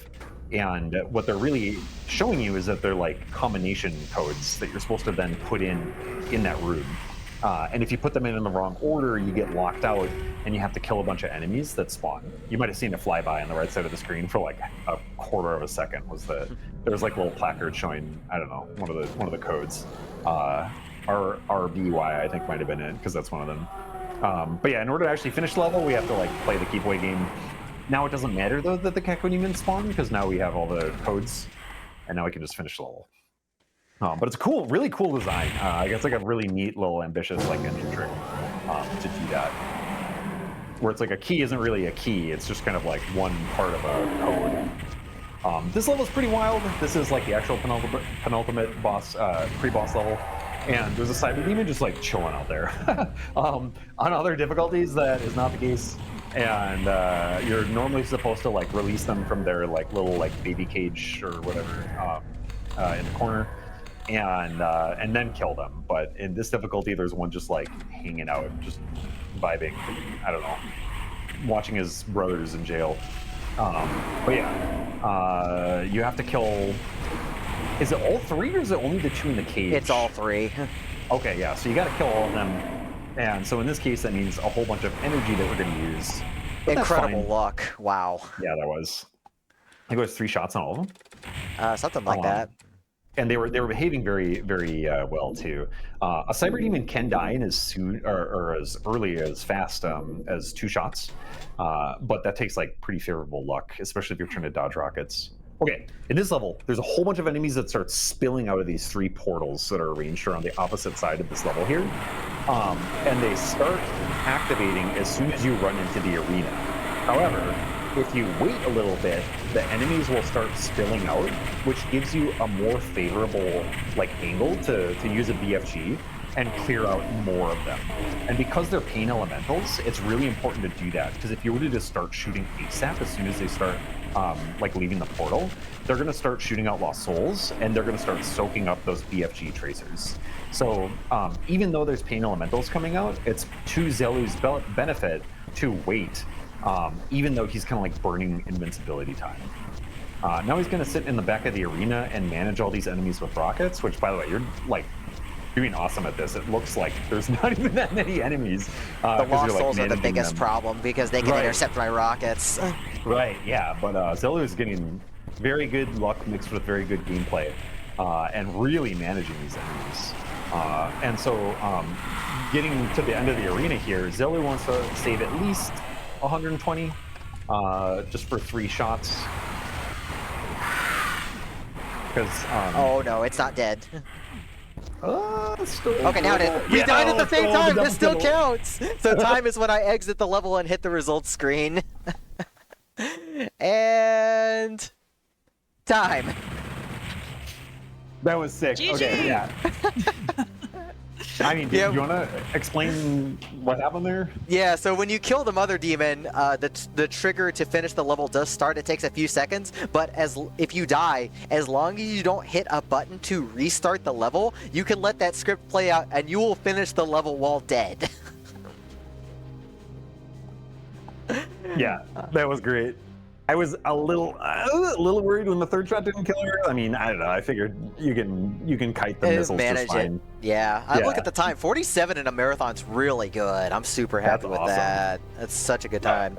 And what they're really showing you is that they're like combination codes that you're supposed to then put in that room. And if you put them in the wrong order, you get locked out and you have to kill a bunch of enemies that spawn. You might have seen it fly by on the right side of the screen for like a quarter of a second. There was like a little placard showing, I don't know, one of the codes. RBY I think might have been it, because that's one of them. But yeah, in order to actually finish the level, we have to like play the keep away game. Now it doesn't matter though that the Cacodemons spawn, because now we have all the codes, and now we can just finish the level. But it's a cool, really cool design. I guess like a really neat little ambitious like engine trick to do that. Where it's like a key isn't really a key; it's just kind of like one part of a code. This level is pretty wild. This is like the actual penultimate boss, pre-boss level. And there's a Cyber Demon just like chilling out there. On other difficulties, that is not the case. And you're normally supposed to like release them from their like little like baby cage or whatever in the corner, and then kill them. But in this difficulty, there's one just like hanging out, just vibing. I don't know, watching his brothers in jail. But yeah, you have to kill. Is it all 3 or is it only the 2 in the cage? It's all 3. Okay, yeah. So you got to kill all of them. And so in this case, that means a whole bunch of energy that we're going to use. But incredible luck. Wow. Yeah, that was. I think it was 3 shots on all of them. Something like that. And they were behaving very, very well too. A Cyber Demon can die in as soon or as early as fast as 2 shots, but that takes like pretty favorable luck, especially if you're trying to dodge rockets. Okay, in this level, there's a whole bunch of enemies that start spilling out of these 3 portals that are arranged around the opposite side of this level here. And they start activating as soon as you run into the arena. However, if you wait a little bit, the enemies will start spilling out, which gives you a more favorable like angle to use a BFG and clear out more of them. And because they're pain elementals, it's really important to do that, because if you were to just start shooting ASAP as soon as they start like leaving the portal, they're going to start shooting out lost souls, and they're going to start soaking up those BFG tracers. So even though there's pain elementals coming out, it's to Zelu's benefit to wait, even though he's kind of like burning invincibility time. Now he's going to sit in the back of the arena and manage all these enemies with rockets, which, by the way, you're like doing awesome at this. It looks like there's not even that many enemies. The lost souls are the biggest problem, because they can intercept my rockets. Right, yeah, but Zelu is getting very good luck mixed with very good gameplay, and really managing these enemies. And so getting to the end of the arena here, Zelu wants to save at least 120 just for 3 shots. Because oh no, it's not dead. Okay, now it is. We Yeah, died at the same time. This still double. counts. So time is when I exit the level and hit the results screen. And time. That was sick. GG. Okay, yeah. I mean, do Yeah. you want to explain what happened there? Yeah, so when you kill the mother demon, the trigger to finish the level does start. It takes a few seconds, but if you die, as long as you don't hit a button to restart the level, you can let that script play out, and you will finish the level while dead. Yeah, that was great. I was a little worried when the third shot didn't kill her. I mean, I don't know. I figured you can kite the missiles just Manage fine. it. Yeah, I look Yeah. at the time. 47 in a marathon's really good. I'm super happy That's with awesome. that. That's such a good time.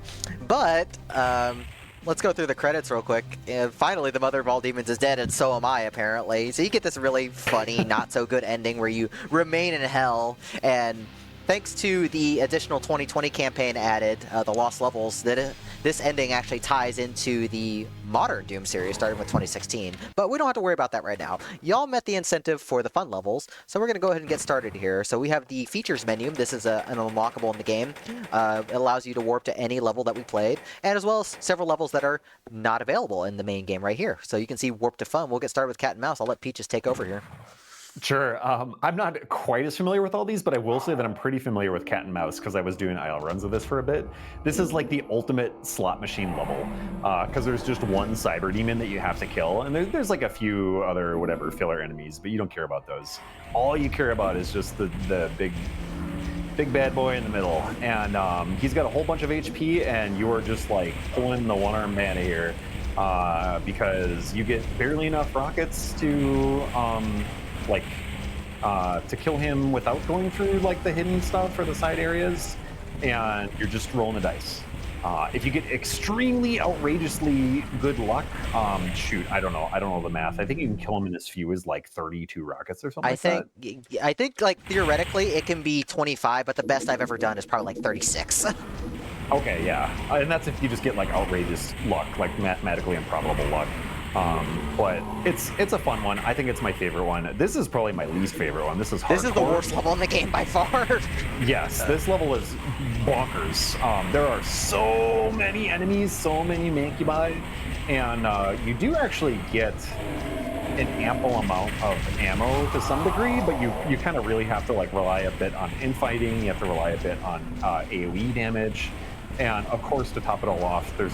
But let's go through the credits real quick. Finally, the mother of all demons is dead, and so am I, apparently. So you get this really funny, not so good ending where you remain in hell. And thanks to the additional 2020 campaign added, the Lost Levels, this ending actually ties into the modern Doom series, starting with 2016. But we don't have to worry about that right now. Y'all met the incentive for the fun levels, so we're going to go ahead and get started here. So we have the features menu. This is an unlockable in the game. It allows you to warp to any level that we played, and as well as several levels that are not available in the main game right here. So you can see Warp to Fun. We'll get started with Cat and Mouse. I'll let Peaches take over here. Sure. I'm not quite as familiar with all these, but I will say that I'm pretty familiar with Cat and Mouse because I was doing IL runs of this for a bit. This is like the ultimate slot machine level because there's just one cyber demon that you have to kill, and there's like a few other whatever filler enemies, but you don't care about those. All you care about is just the big bad boy in the middle, and he's got a whole bunch of HP, and you're just like pulling the one-armed man here because you get barely enough rockets to to kill him without going through like the hidden stuff or the side areas, and you're just rolling the dice. If you get extremely outrageously good luck, shoot, I don't know the math. I think you can kill him in as few as like 32 rockets or something. I think like theoretically it can be 25, but the best I've ever done is probably like 36. Okay, yeah, and that's if you just get like outrageous luck, like mathematically improbable luck. But it's a fun one. I think it's my favorite one. This is probably my least favorite one. This is hardcore. This is the worst level in the game by far. Yes, this level is bonkers. There are so many enemies, so many mancubi, and you do actually get an ample amount of ammo to some degree, but you kind of really have to like rely a bit on infighting. You have to rely a bit on AoE damage. And of course, to top it all off, there's,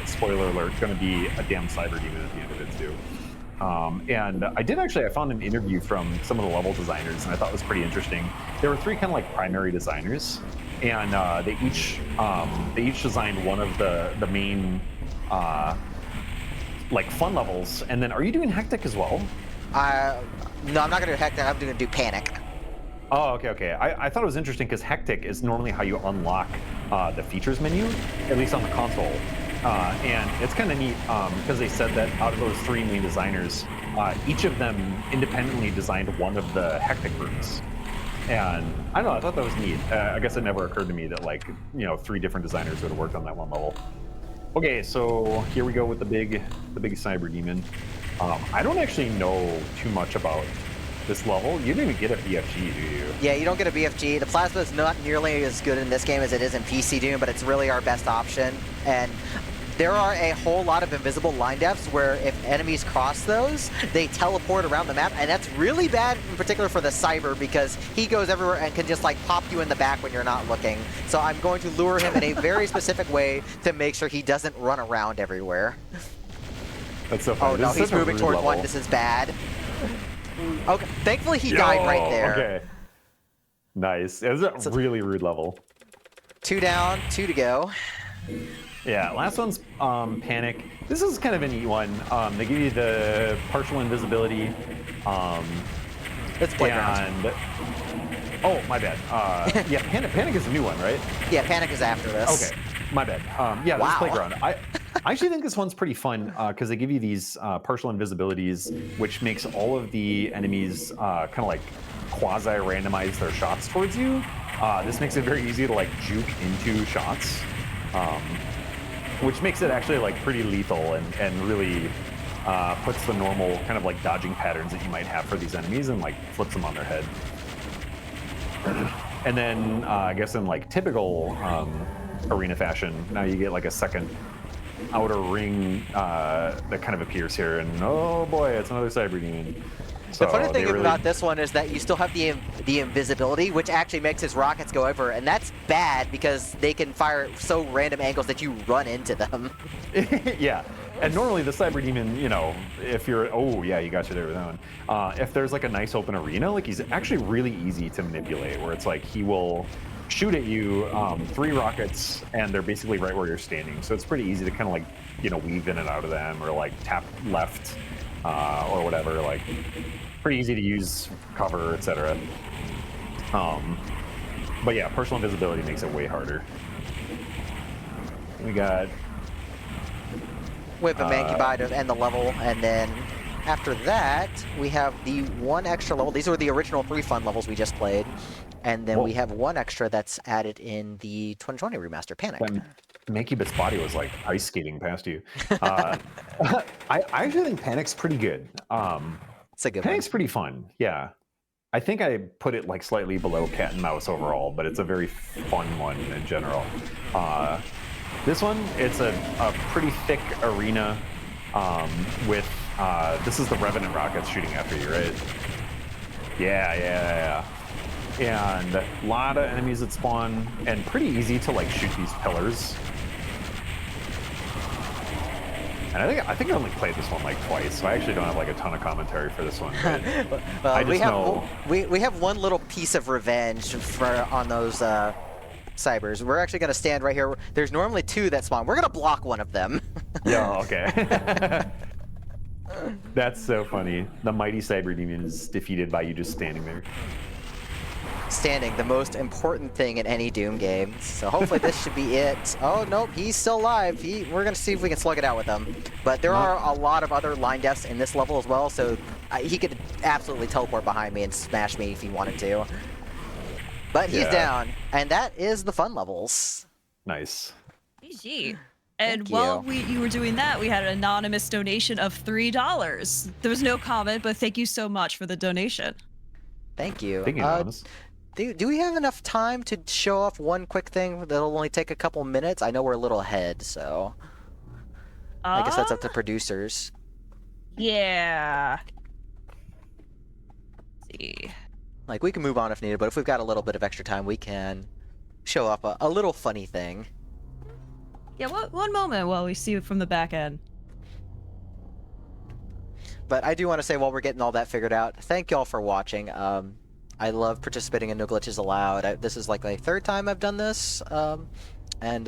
spoiler alert, going to be a damn cyber demon at the end of it too. And I found an interview from some of the level designers, and I thought it was pretty interesting. There were three kind of like primary designers, and they each designed one of the main like fun levels. And then, are you doing Hectic as well? No, I'm not going to do Hectic. I'm going to do Panic. Oh, okay. I thought it was interesting because Hectic is normally how you unlock the features menu, at least on the console. And it's kind of neat because they said that out of those three main designers, each of them independently designed one of the Hectic rooms. And I don't know, I thought that was neat. I guess it never occurred to me that like, three different designers would have worked on that one level. Okay, so here we go with the big cyber demon. I don't actually know too much about this level. You didn't even get a BFG, do you? Yeah, you don't get a BFG. The plasma is not nearly as good in this game as it is in PC Doom, but it's really our best option. And there are a whole lot of invisible line depths where if enemies cross those, they teleport around the map, and that's really bad in particular for the cyber because he goes everywhere and can just like pop you in the back when you're not looking. So I'm going to lure him in a very specific way to make sure he doesn't run around everywhere. That's so funny. Oh no, he's moving towards one. This is bad. Okay, thankfully he died right there. Okay. Nice. It was a really rude level. 2 down, 2 to go. Yeah, last one's Panic. This is kind of a neat one. They give you the partial invisibility. It's Playground. And oh, my bad. Yeah, Panic is a new one, right? Yeah, Panic is after this. Okay, my bad. Yeah, this is Wow. Playground. I actually think this one's pretty fun because they give you these partial invisibilities, which makes all of the enemies kind of like quasi-randomize their shots towards you. This makes it very easy to like juke into shots, which makes it actually like pretty lethal and really puts the normal kind of like dodging patterns that you might have for these enemies and like flips them on their head. And then I guess in like typical arena fashion, now you get like a second outer ring that kind of appears here, and oh boy, it's another cyber demon. The funny So thing they really- about this one is that you still have the invisibility, which actually makes his rockets go over, and that's bad because they can fire at so random angles that you run into them. Yeah, and normally the Cyber Demon, you know, if you're, oh yeah, you got you there with that one. If there's like a nice open arena, like he's actually really easy to manipulate, where it's like he will shoot at you 3 rockets, and they're basically right where you're standing. So it's pretty easy to kind of like, you know, weave in and out of them, or like tap left or whatever. Like pretty easy to use cover, etc. But yeah, personal invisibility makes it way harder. We got Whip a Mancubi to end the level, and then after that, we have the 1 extra level. These were the original 3 fun levels we just played, and then we have 1 extra that's added in the 2020 remaster, Panic. Mankey-Bit's body was like ice skating past you. I actually think Panic's pretty good. It's a good Panic's one. pretty fun, yeah. I think I put it like slightly below Cat and Mouse overall, but it's a very fun one in general. This one, it's a pretty thick arena with, this is the Revenant rockets shooting after you, right? Yeah. And a lot of enemies that spawn, and pretty easy to like shoot these pillars. And I think I only played this one like twice, so I actually don't have like a ton of commentary for this one. But Well, I we just have know. we have one little piece of revenge on those cybers. We're actually gonna stand right here. There's normally 2 that spawn. We're gonna block one of them. Yeah, okay. That's so funny. The mighty Cyber Demon is defeated by you just standing there. Standing, the most important thing in any Doom game. So hopefully this should be it. Oh, nope, he's still alive. We're going to see if we can slug it out with him. But there are a lot of other line deaths in this level as well, so he could absolutely teleport behind me and smash me if he wanted to. But he's Yeah. down, and that is the fun levels. Nice. GG. And Thank while you. you were doing that, we had an anonymous donation of $3. There was no comment, but thank you so much for the donation. Thank you. Thinking honest. Do we have enough time to show off one quick thing that'll only take a couple minutes? I know we're a little ahead, so I guess that's up to producers. Yeah. Let's see. Like, we can move on if needed, but if we've got a little bit of extra time, we can show off a little funny thing. Yeah, one moment while we see it from the back end. But I do want to say, while we're getting all that figured out, thank y'all for watching. I love participating in No Glitches Allowed. This is like my 3rd time I've done this, and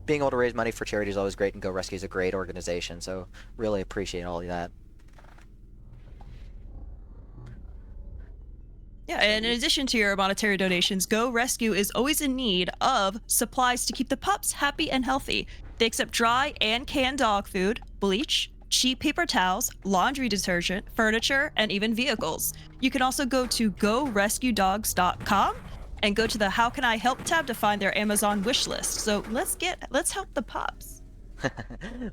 being able to raise money for charity is always great, and Go Rescue is a great organization, so really appreciate all of that. Yeah, and in addition to your monetary donations, Go Rescue is always in need of supplies to keep the pups happy and healthy. They accept dry and canned dog food, bleach, cheap paper towels, laundry detergent, furniture, and even vehicles. You can also go to gorescuedogs.com and go to the How Can I Help tab to find their Amazon wish list. So let's help the pups.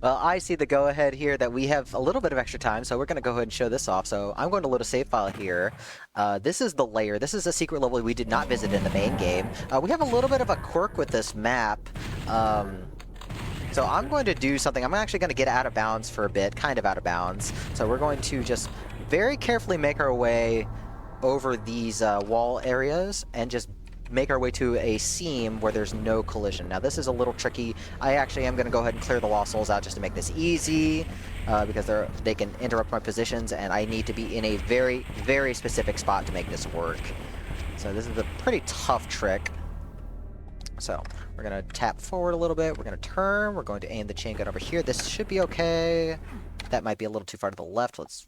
Well, I see the go-ahead here that we have a little bit of extra time, so we're going to go ahead and show this off. So I'm going to load a save file here. This is the lair. This is a secret level we did not visit in the main game. We have a little bit of a quirk with this map. So I'm going to do something. I'm actually going to get out of bounds for a bit, kind of out of bounds. So we're going to just very carefully make our way over these wall areas and just make our way to a seam where there's no collision. Now this is a little tricky. I actually am going to go ahead and clear the Lost Souls out just to make this easy because they can interrupt my positions, and I need to be in a very, very specific spot to make this work. So this is a pretty tough trick. So we're going to tap forward a little bit. We're going to turn. We're going to aim the chain gun over here. This should be okay. That might be a little too far to the left. Let's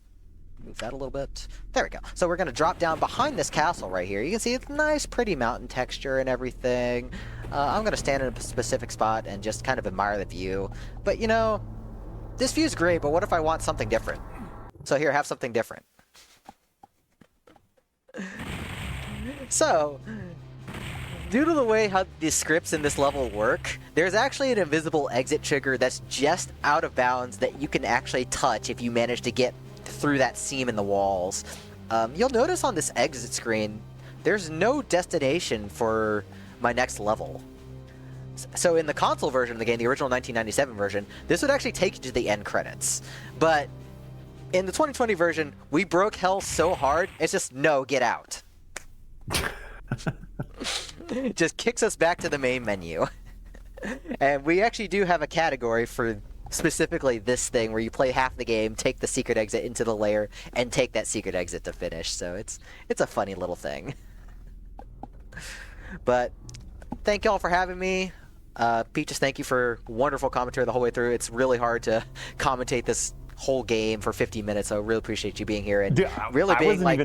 move that a little bit. There we go. So we're going to drop down behind this castle right here. You can see it's nice, pretty mountain texture and everything. I'm going to stand in a specific spot and just kind of admire the view. But, you know, this view's great, but what if I want something different? So here, have something different. So, due to the way how the scripts in this level work, there's actually an invisible exit trigger that's just out of bounds that you can actually touch if you manage to get through that seam in the walls. You'll notice on this exit screen, there's no destination for my next level. So in the console version of the game, the original 1997 version, this would actually take you to the end credits. But In the 2020 version, we broke hell so hard, it's just, no, get out. Just kicks us back to the main menu. And we actually do have a category for specifically this thing where you play half the game, take the secret exit into the lair, and take that secret exit to finish. So it's a funny little thing. But thank y'all for having me. Peaches, thank you for wonderful commentary the whole way through. It's really hard to commentate this whole game for 50 minutes, so I really appreciate you being here and Dude, really being like...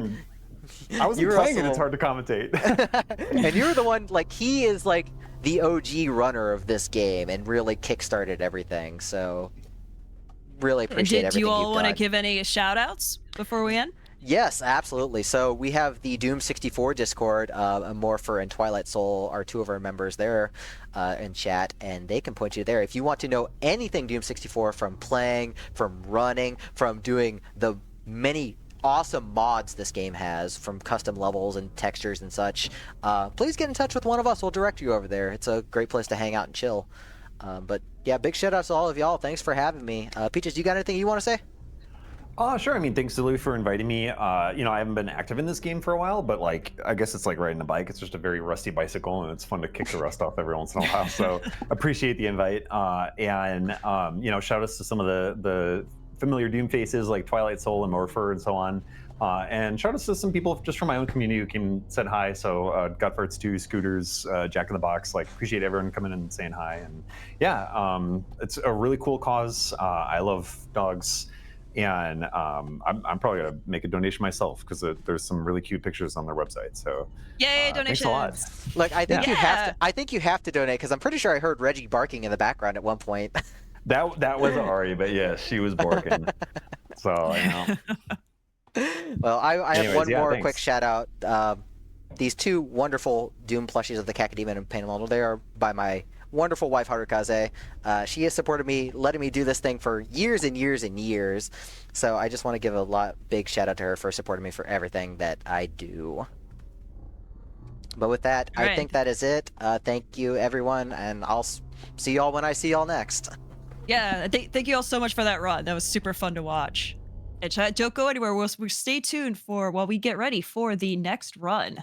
I wasn't were playing it, also- it's hard to commentate. And you were the one, like, he is like the OG runner of this game and really kickstarted everything, so really appreciate everything Do you all you've want to done. give any shout outs before we end? Yes, absolutely. So we have the Doom 64 Discord. Morpher and Twilight Soul are two of our members there in chat, and they can point you there. If you want to know anything Doom 64, from playing, from running, from doing the many awesome mods this game has, from custom levels and textures and such, please get in touch with one of us. We'll direct you over there. It's a great place to hang out and chill. But yeah, big shout outs to all of y'all. Thanks for having me. Peaches, you got anything you want to say? Sure. I mean, thanks to Louis for inviting me. I haven't been active in this game for a while, but like, I guess it's like riding a bike. It's just a very rusty bicycle, and it's fun to kick the rust off every once in a while. So appreciate the invite. Shout outs to some of the familiar Doom faces like Twilight Soul and Morpher and so on. And shout outs to some people just from my own community who came said hi. So Godfarts 2, Scooters, Jack in the Box. Like, appreciate everyone coming in and saying hi. And yeah, it's a really cool cause. I love dogs. And I'm probably gonna make a donation myself because there's some really cute pictures on their website. So Yay, thanks a lot. donations! Look, I think Yeah. you have to. I think you have to donate because I'm pretty sure I heard Reggie barking in the background at one point. That was Ari, but yeah, she was barking. So Well, I have Anyways, one yeah, more thanks. quick shout out. These two wonderful Doom plushies of the Cacodemon and Painted they are by my wonderful wife Harukaze. She has supported me, letting me do this thing for years and years and years. So I just want to give a big shout out to her for supporting me for everything that I do. But with that, I Alright. think that is it. Thank you, everyone, and I'll see y'all when I see y'all next. Yeah, thank you all so much for that run. That was super fun to watch. And chat, don't go anywhere. We'll stay tuned for while we get ready for the next run.